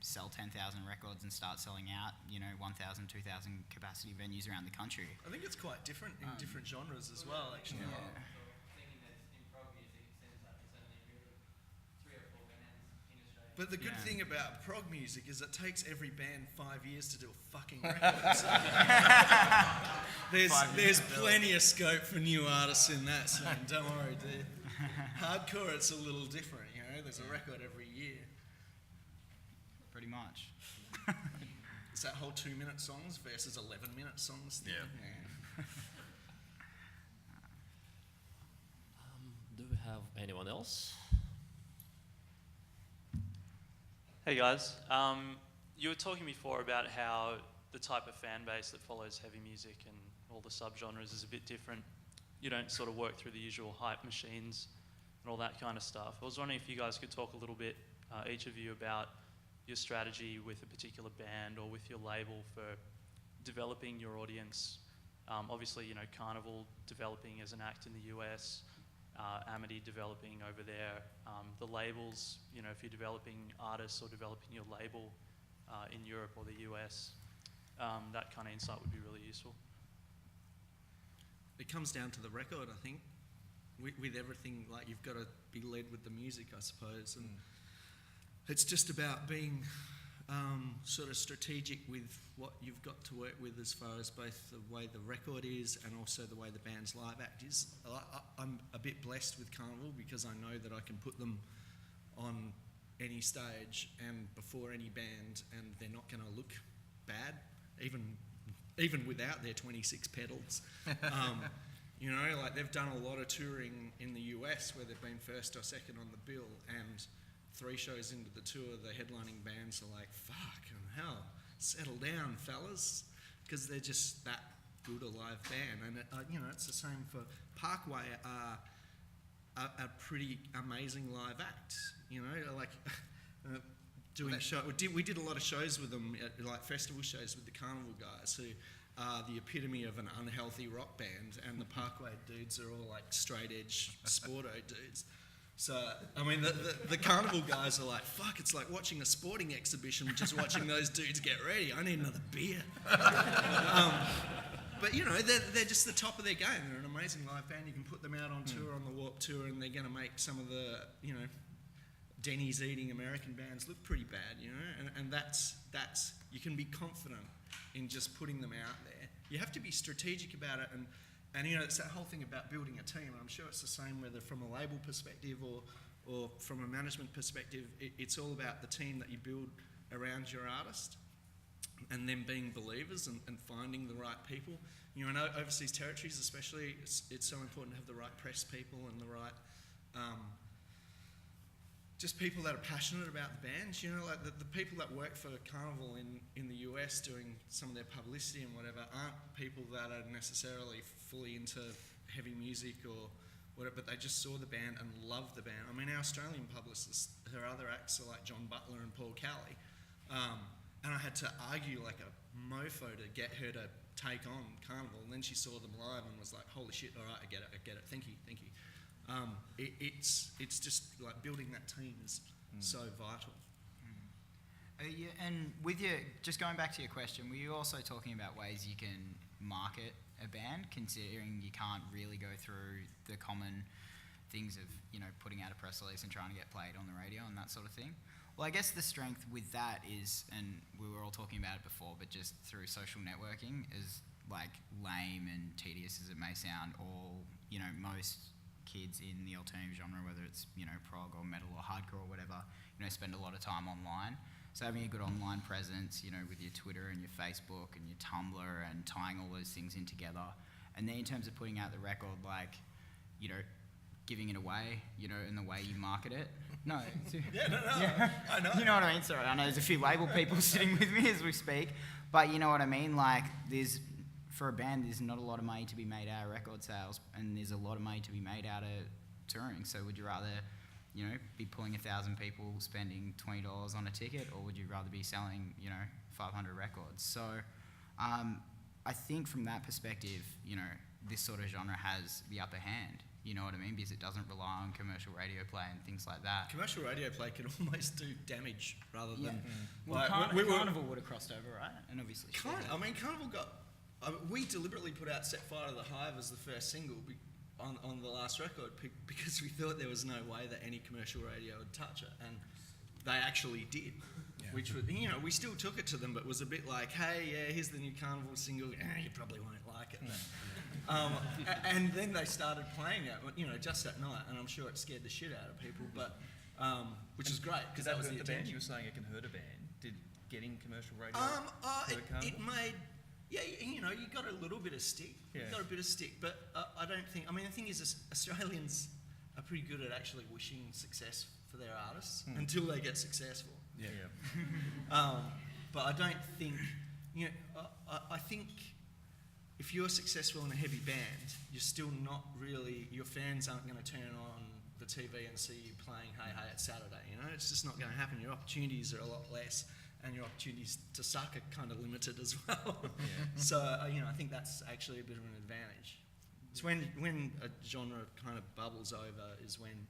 sell 10,000 records and start selling out, 1,000, 2,000 capacity venues around the country. I think it's quite different in different genres as well, actually. Thinking that in prog music, it seems like there's only really 3 or 4 bands in Australia. But the good Yeah. thing about prog music is it takes every band 5 years to do a fucking record. So there's plenty of scope for new artists in that scene, don't worry, dude. Hardcore, it's a little different, there's a record every year. Pretty much. It's that whole 2-minute songs versus 11-minute songs thing. Yeah. Do we have anyone else? Hey guys, you were talking before about how the type of fan base that follows heavy music and all the subgenres is a bit different. You don't sort of work through the usual hype machines and all that kind of stuff. I was wondering if you guys could talk a little bit, each of you, about your strategy with a particular band or with your label for developing your audience. Obviously, Carnival developing as an act in the US, Amity developing over there. The labels, if you're developing artists or developing your label in Europe or the US, that kind of insight would be really useful. It comes down to the record, I think. With everything, like, you've got to be led with the music, I suppose. And it's just about being sort of strategic with what you've got to work with as far as both the way the record is and also the way the band's live act is. I'm a bit blessed with Carnival because I know that I can put them on any stage and before any band, and they're not going to look bad, even without their 26 pedals. Like, they've done a lot of touring in the US where they've been first or second on the bill, and 3 shows into the tour, the headlining bands are like, fucking hell, settle down, fellas, because they're just that good a live band. And, it's the same for Parkway, a pretty amazing live act, doing we did a lot of shows with them, like festival shows with the Carnival guys, who are the epitome of an unhealthy rock band, and the Parkway dudes are all like straight edge sporto dudes. So, I mean, the Carnival guys are like, fuck, it's like watching a sporting exhibition, just watching those dudes get ready. I need another beer. But, they're just the top of their game. They're an amazing live band. You can put them out on tour, on the Warped Tour, and they're going to make some of the, Denny's eating American bands look pretty bad, and that's you can be confident in just putting them out there. You have to be strategic about it, and it's that whole thing about building a team, and I'm sure it's the same whether from a label perspective or from a management perspective. It's all about the team that you build around your artist, and them being believers and finding the right people. In overseas territories especially, it's so important to have the right press people and the right just people that are passionate about the bands, like the people that work for Carnival in the US doing some of their publicity and whatever aren't people that are necessarily fully into heavy music or whatever, but they just saw the band and loved the band. I mean, our Australian publicists, her other acts are like John Butler and Paul Cowley, and I had to argue like a mofo to get her to take on Carnival, and then she saw them live and was like, holy shit, all right, I get it, thank you. It's just like building that team is so vital. And with just going back to your question, were you also talking about ways you can market a band, considering you can't really go through the common things of, putting out a press release and trying to get played on the radio and that sort of thing? Well, I guess the strength with that is, and we were all talking about it before, but just through social networking, is like lame and tedious as it may sound, all, you know, most kids in the alternative genre, whether it's, you know, prog or metal or hardcore or whatever, you know, spend a lot of time online. So having a good online presence, you know, with your Twitter and your Facebook and your Tumblr and tying all those things in together. And then in terms of putting out the record, like, you know, giving it away, you know, in the way you market it. No. I know. You know what I mean? Sorry, I know there's a few label people sitting with me as we speak, but you know what I mean? Like, for a band, there's not a lot of money to be made out of record sales, and there's a lot of money to be made out of touring. So would you rather, you know, be pulling 1,000 people spending $20 on a ticket, or would you rather be selling, you know, 500 records? So I think from that perspective, you know, this sort of genre has the upper hand. You know what I mean? Because it doesn't rely on commercial radio play and things like that. Commercial radio play can almost do damage rather than... Well, Carnival would have crossed over, right? And obviously... Carnival got... we deliberately put out Set Fire to the Hive as the first single on the last record because we thought there was no way that any commercial radio would touch it, and they actually did. Yeah. Which was, you know, we still took it to them, but was a bit like, hey, yeah, here's the new Carnival single. You probably won't like it. And then they started playing it, you know, just that night, and I'm sure it scared the shit out of people, but which is great because that was the band. You were saying it can hurt a band. Did getting commercial radio it made, yeah, you know, you got a little bit of stick. Yeah. You got a bit of stick, but I don't think. I mean, the thing is, Australians are pretty good at actually wishing success for their artists until they get successful. Yeah. But I don't think, you know, I think if you're successful in a heavy band, you're still not really, your fans aren't going to turn on the TV and see you playing Hey Hey It's Saturday, you know, it's just not going to happen. Your opportunities are a lot less, and your opportunities to suck are kind of limited as well. So, you know, I think that's actually a bit of an advantage. It's when a genre kind of bubbles over is when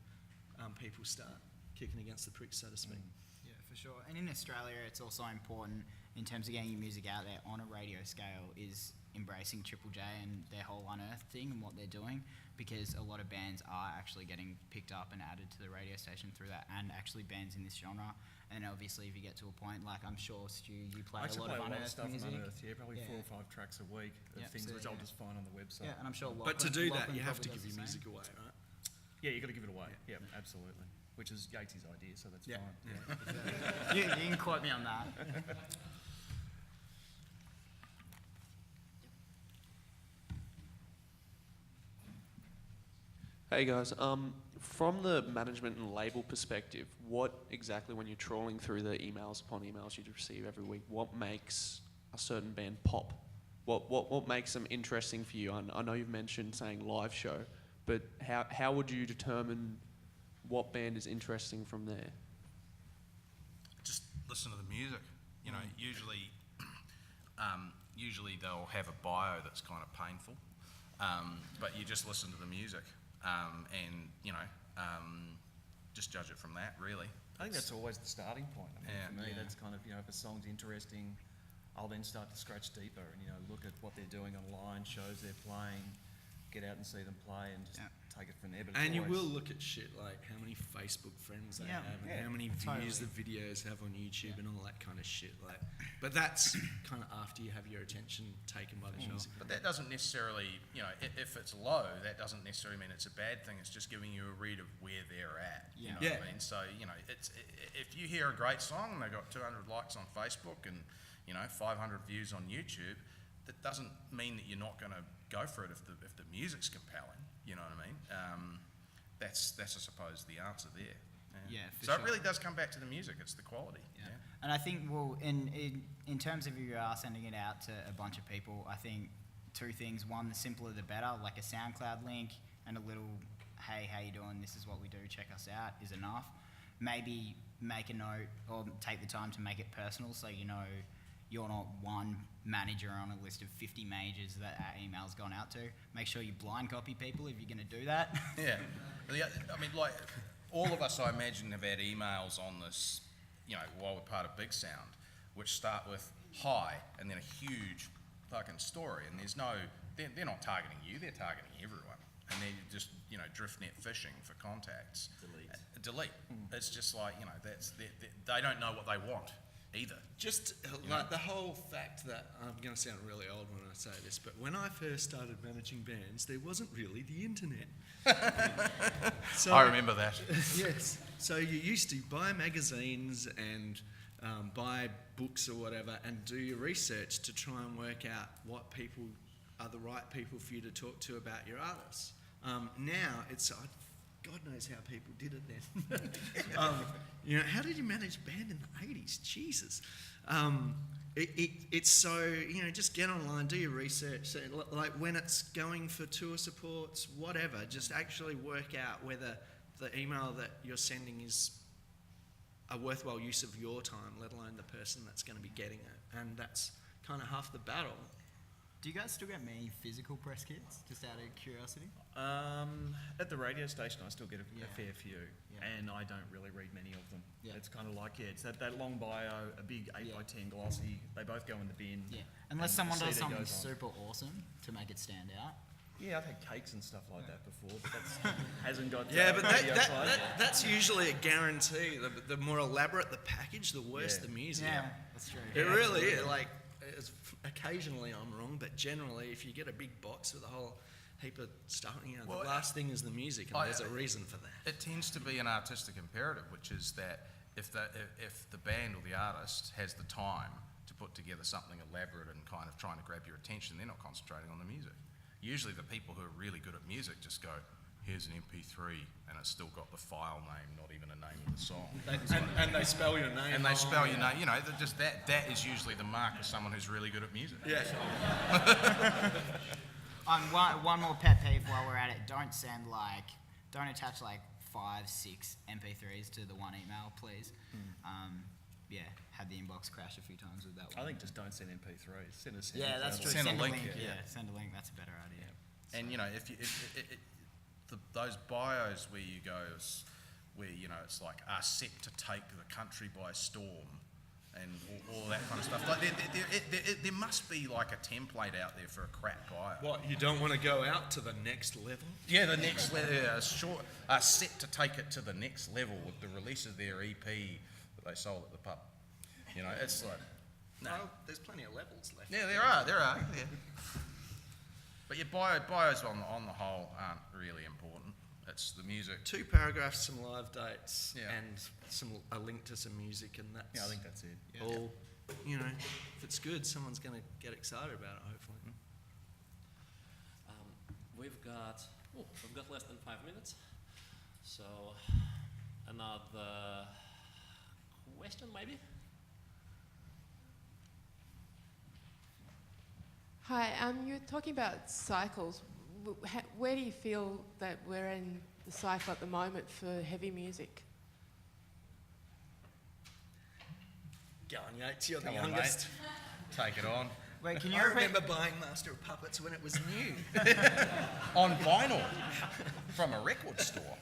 people start kicking against the pricks, so to speak. Yeah, for sure. And in Australia, it's also important in terms of getting your music out there on a radio scale is embracing Triple J and their whole Unearthed thing and what they're doing, because a lot of bands are actually getting picked up and added to the radio station through that, and actually bands in this genre. And obviously, if you get to a point, like I'm sure, Stu, you play a lot of Unearthed stuff music. On Unearthed, yeah, probably 4 or 5 tracks a week of things which I'll just find on the website. Yeah, and I'm sure Lachlan, but to do that, Lachlan you have to probably give does your the same. music away, right? Yeah, you got to give it away. Yeah, absolutely. Which is Yates' idea, so that's fine. Yeah. You can quote me on that. Hey guys, from the management and label perspective, what exactly, when you're trawling through the emails upon emails you receive every week, what makes a certain band pop? What makes them interesting for you? I know you've mentioned saying live show, but how would you determine what band is interesting from there? Just listen to the music. You know, usually they'll have a bio that's kind of painful, but you just listen to the music. And, you know, just judge it from that, really. I think that's always the starting point. I mean, for me, Yeah. that's kind of, you know, if a song's interesting, I'll then start to scratch deeper and, you know, look at what they're doing online, shows they're playing, get out and see them play and just take it from there. But And you will look at shit like how many Facebook friends they have and how many views the videos have on YouTube and all that kind of shit. Like, but that's kind of after you have your attention taken by the music. But that doesn't necessarily, you know, if it's low, that doesn't necessarily mean it's a bad thing. It's just giving you a read of where they're at. You know what I mean? So, you know, if you hear a great song and they've got 200 likes on Facebook and, you know, 500 views on YouTube, that doesn't mean that you're not going to go for it if the music's compelling. You know what I mean? That's I suppose the answer there. So it really does come back to the music. It's the quality. Yeah. And I think, well, in terms of if you are sending it out to a bunch of people, I think 2 things. One, the simpler the better. Like a SoundCloud link and a little, hey, how you doing? This is what we do. Check us out is enough. Maybe make a note or take the time to make it personal, so you know you're not one manager on a list of 50 majors that our email's gone out to. Make sure you blind copy people if you're going to do that. Yeah. I mean, like, all of us, I imagine, have had emails on this, you know, while we're part of BIGSOUND, which start with hi and then a huge fucking story. And there's no, they're not targeting you, they're targeting everyone. And they're just, you know, driftnet fishing for contacts. Delete. It's just like, you know, they don't know what they want. either. Just like the whole fact that, I'm going to sound really old when I say this, but when I first started managing bands, there wasn't really the internet. So, I remember that. Yes. So you used to buy magazines and buy books or whatever and do your research to try and work out what people are the right people for you to talk to about your artists. Now, God knows how people did it then. You know, how did you manage a band in the 80s? Jesus. It's so, you know, just get online, do your research. So, like when it's going for tour supports, whatever, just actually work out whether the email that you're sending is a worthwhile use of your time, let alone the person that's going to be getting it. And that's kind of half the battle. Do you guys still get many physical press kits, just out of curiosity? At the radio station, I still get a fair few, Yeah. and I don't really read many of them. Yeah. It's kind of like, it's that long bio, a big 8x10 glossy, they both go in the bin. Yeah. Unless and someone the does CD something goes on. super awesome to make it stand out. Yeah, I've had cakes and stuff like that before, but that hasn't got Yeah, but radio play. that's usually a guarantee. The more elaborate the package, the worse Yeah. the music. Yeah, that's true. It really is. Like, occasionally I'm wrong, but generally, if you get a big box with a whole heap of stuff, you know, Well, the last thing is the music, and there's a reason for that. It tends to be an artistic imperative, which is that if the band or the artist has the time to put together something elaborate and kind of trying to grab your attention, they're not concentrating on the music. Usually the people who are really good at music just go, here's an MP3, and it's still got the file name, not even a name of the song. And they spell your name. And they spell your name, you know, just that is usually the mark of someone who's really good at music. Yeah. One more pet peeve while we're at it. Don't attach like 5, 6 MP3s to the one email, please. Had the inbox crash a few times with that one. I think just don't send MP3s. Send us. Yeah, that's true. Send a link, Yeah, yeah. send a link. That's a better idea. And you know, those bios where you go, where you know it's like are set to take the country by storm, and all that kind of stuff. Like there must be like a template out there for a crap bio. What, you don't want to go out to the next level? Yeah, the next level. Are set to take it to the next level with the release of their EP that they sold at the pub. You know, it's like, no. Well, there's plenty of levels left. Yeah, there are. Yeah. But your bios on the whole aren't really important. It's the music. 2 paragraphs, some live dates, Yeah. and a link to some music, and that's Yeah, I think that's it. all. You know, if it's good, someone's going to get excited about it, hopefully. We've got less than 5 minutes, so another question maybe. Hi, you're talking about cycles. Where do you feel that we're in the cycle at the moment for heavy music? Go on, Yates, you're the Come on, youngest. mate. Take it on. Wait, can I you repeat? remember buying Master of Puppets when it was new. On vinyl from a record store.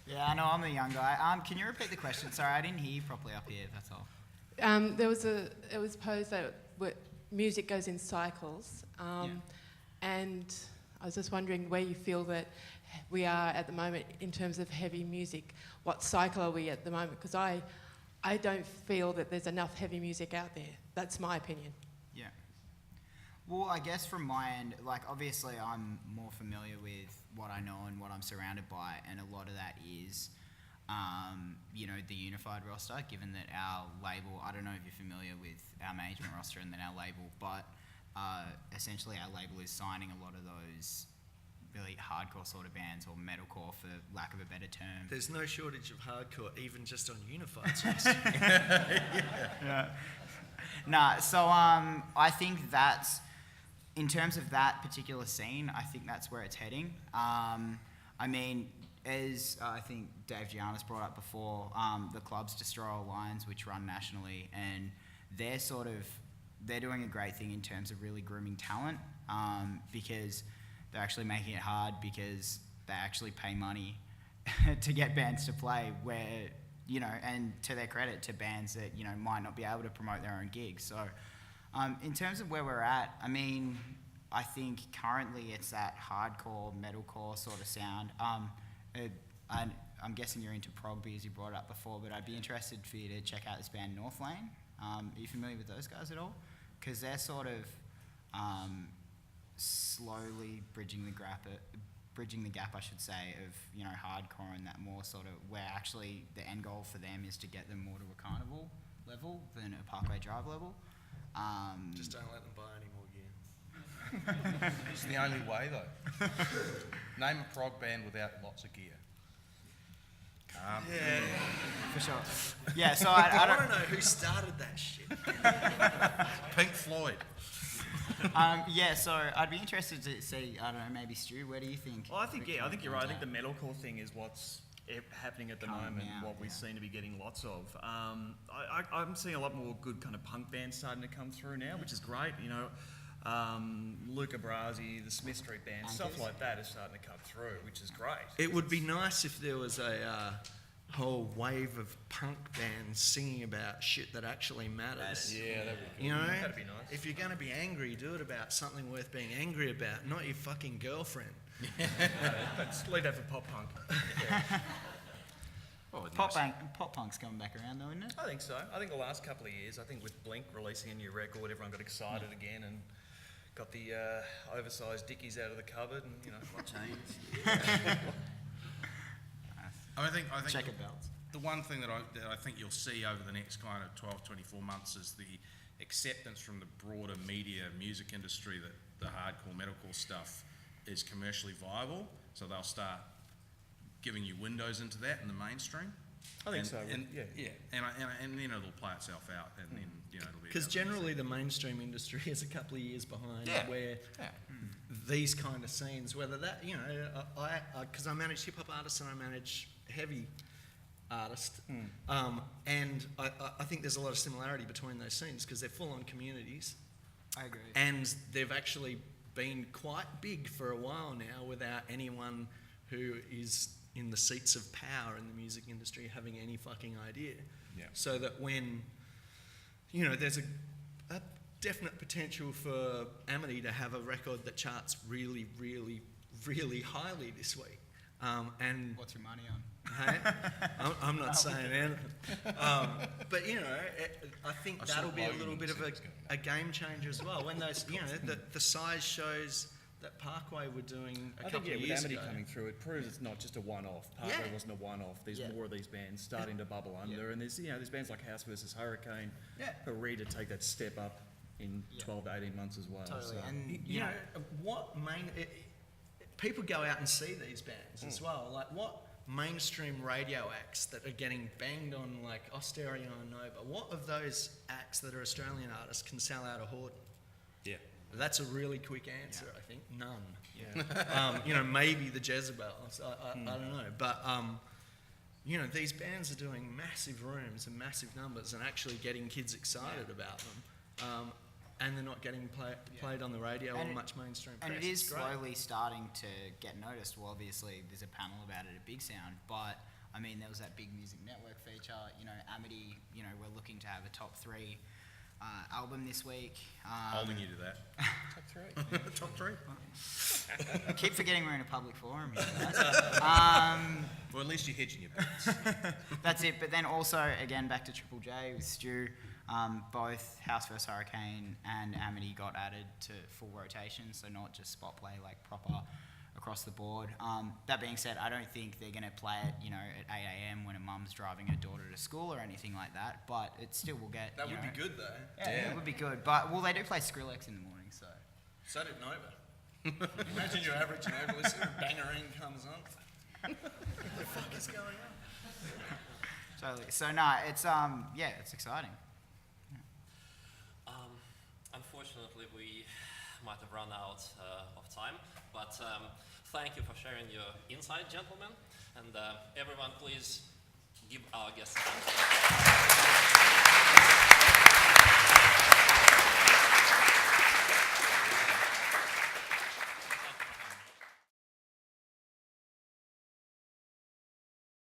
Yeah, I know, I'm the young guy. Can you repeat the question? Sorry, I didn't hear you properly up here, that's all. It was posed that music goes in cycles, and I was just wondering where you feel that we are at the moment in terms of heavy music. What cycle are we at the moment? Because I don't feel that there's enough heavy music out there. That's my opinion. Yeah. Well, I guess from my end, like obviously I'm more familiar with what I know and what I'm surrounded by, and a lot of that is, you know, the unified roster, given that our label, I don't know if you're familiar with our management roster and then our label, but essentially our label is signing a lot of those really hardcore sort of bands, or metalcore for lack of a better term. There's no shortage of hardcore, even just on Unified. Yeah. Nah, so I think that's, in terms of that particular scene, I think that's where it's heading. I mean, as I think Dave Giannis brought up before, the clubs Destroy All Lines, which run nationally, and they're doing a great thing in terms of really grooming talent, because they're actually making it hard because they actually pay money to get bands to play, where, you know, and to their credit, to bands that, you know, might not be able to promote their own gigs. So in terms of where we're at, I mean, I think currently it's that hardcore, metalcore sort of sound. I'm guessing you're into prog because you brought it up before, but I'd be interested for you to check out this band North Lane. Are you familiar with those guys at all? Because they're sort of slowly bridging the gap, I should say, of, you know, hardcore and that more sort of where actually the end goal for them is to get them more to a carnival level than a Parkway Drive level. Just don't let them buy any more gear. It's the only way, though. Name a prog band without lots of gear. Can't. Yeah. For sure. Yeah, so I want to know who started that shit. Pink Floyd. Yeah, so I'd be interested to see, I don't know, maybe Stu, where do you think? Well, I think you're right. I think the metalcore thing is what's happening at the moment, what we seem to be getting lots of. I'm seeing a lot more good kind of punk bands starting to come through now, which is great. You know, Luca Brasi, the Smith Street Band, stuff like that is starting to come through, which is great. It would be nice if there was a whole wave of punk bands singing about shit that actually matters. Yeah, that'd be good. You know, That'd be nice. If you're going to be angry, do it about something worth being angry about, not your fucking girlfriend. Let's leave that for pop punk. Pop punk's coming back around though, isn't it? I think so. I think the last couple of years, I think with Blink releasing a new record, everyone got excited again and got the oversized dickies out of the cupboard and, you know, what chains. I think Checkered belts. the one thing that I think you'll see over the next kind of 12, 24 months is the acceptance from the broader media music industry that the hardcore metalcore stuff is commercially viable. So they'll start giving you windows into that in the mainstream. I think so. And, yeah. And then it'll play itself out, and then, you know, it'll be. Because generally the mainstream industry is a couple of years behind where Yeah. these kind of scenes, whether that, you know, because I manage hip-hop artists and I manage heavy artists, and I think there's a lot of similarity between those scenes because they're full-on communities. I agree. And they've actually been quite big for a while now without anyone who is in the seats of power in the music industry having any fucking idea. Yeah. So that when, you know, there's a definite potential for Amity to have a record that charts really, really, really highly this week. And What's your money on? hey, I'm not saying anything. But, you know, I think I saw that'll be a Logan little bit of six a game changer as well. When those, you know, the size shows that Parkway were doing a couple of with years Amity ago. coming through, it proves it's not just a one-off. Parkway Yeah. wasn't a one-off. There's Yeah. more of these bands starting to bubble under, and there's, you know, there's bands like House versus Hurricane who are ready to take that step up in 12 to 18 months as well. Totally. So. And You know, what people go out and see these bands as well. Like, what mainstream radio acts that are getting banged on like Osteria and Nova, what of those acts that are Australian artists can sell out a Horton? Yeah. That's a really quick answer, I think. None. Yeah. You know, maybe the Jezebels. I don't know. But, you know, these bands are doing massive rooms and massive numbers and actually getting kids excited about them. And they're not getting played on the radio or much mainstream press. And it is It's great. slowly starting to get noticed. Well, obviously, there's a panel about it at BIGSOUND, but, I mean, there was that Big Music Network feature. You know, Amity, you know, we're looking to have a top 3 album this week. Holding you to that. Top three. I keep forgetting we're in a public forum here, guys. Well, at least you're hedging your bets. That's it. But then also, again, back to Triple J with Stu. Both House vs Hurricane and Amity got added to full rotation, so not just spot play, like proper across the board. That being said, I don't think they're going to play it, you know, at 8 a.m. when a mum's driving her daughter to school or anything like that, but it still will get, That you would know, be good, though. Yeah, it would be good. But, well, they do play Skrillex in the morning, so. So did Nova. Imagine your average Nova listener, Bangarang comes on. What the fuck is going on? Totally. So, no, it's, yeah, it's exciting. Unfortunately, we might have run out of time, but thank you for sharing your insight, gentlemen. And everyone, please give our guests a hand.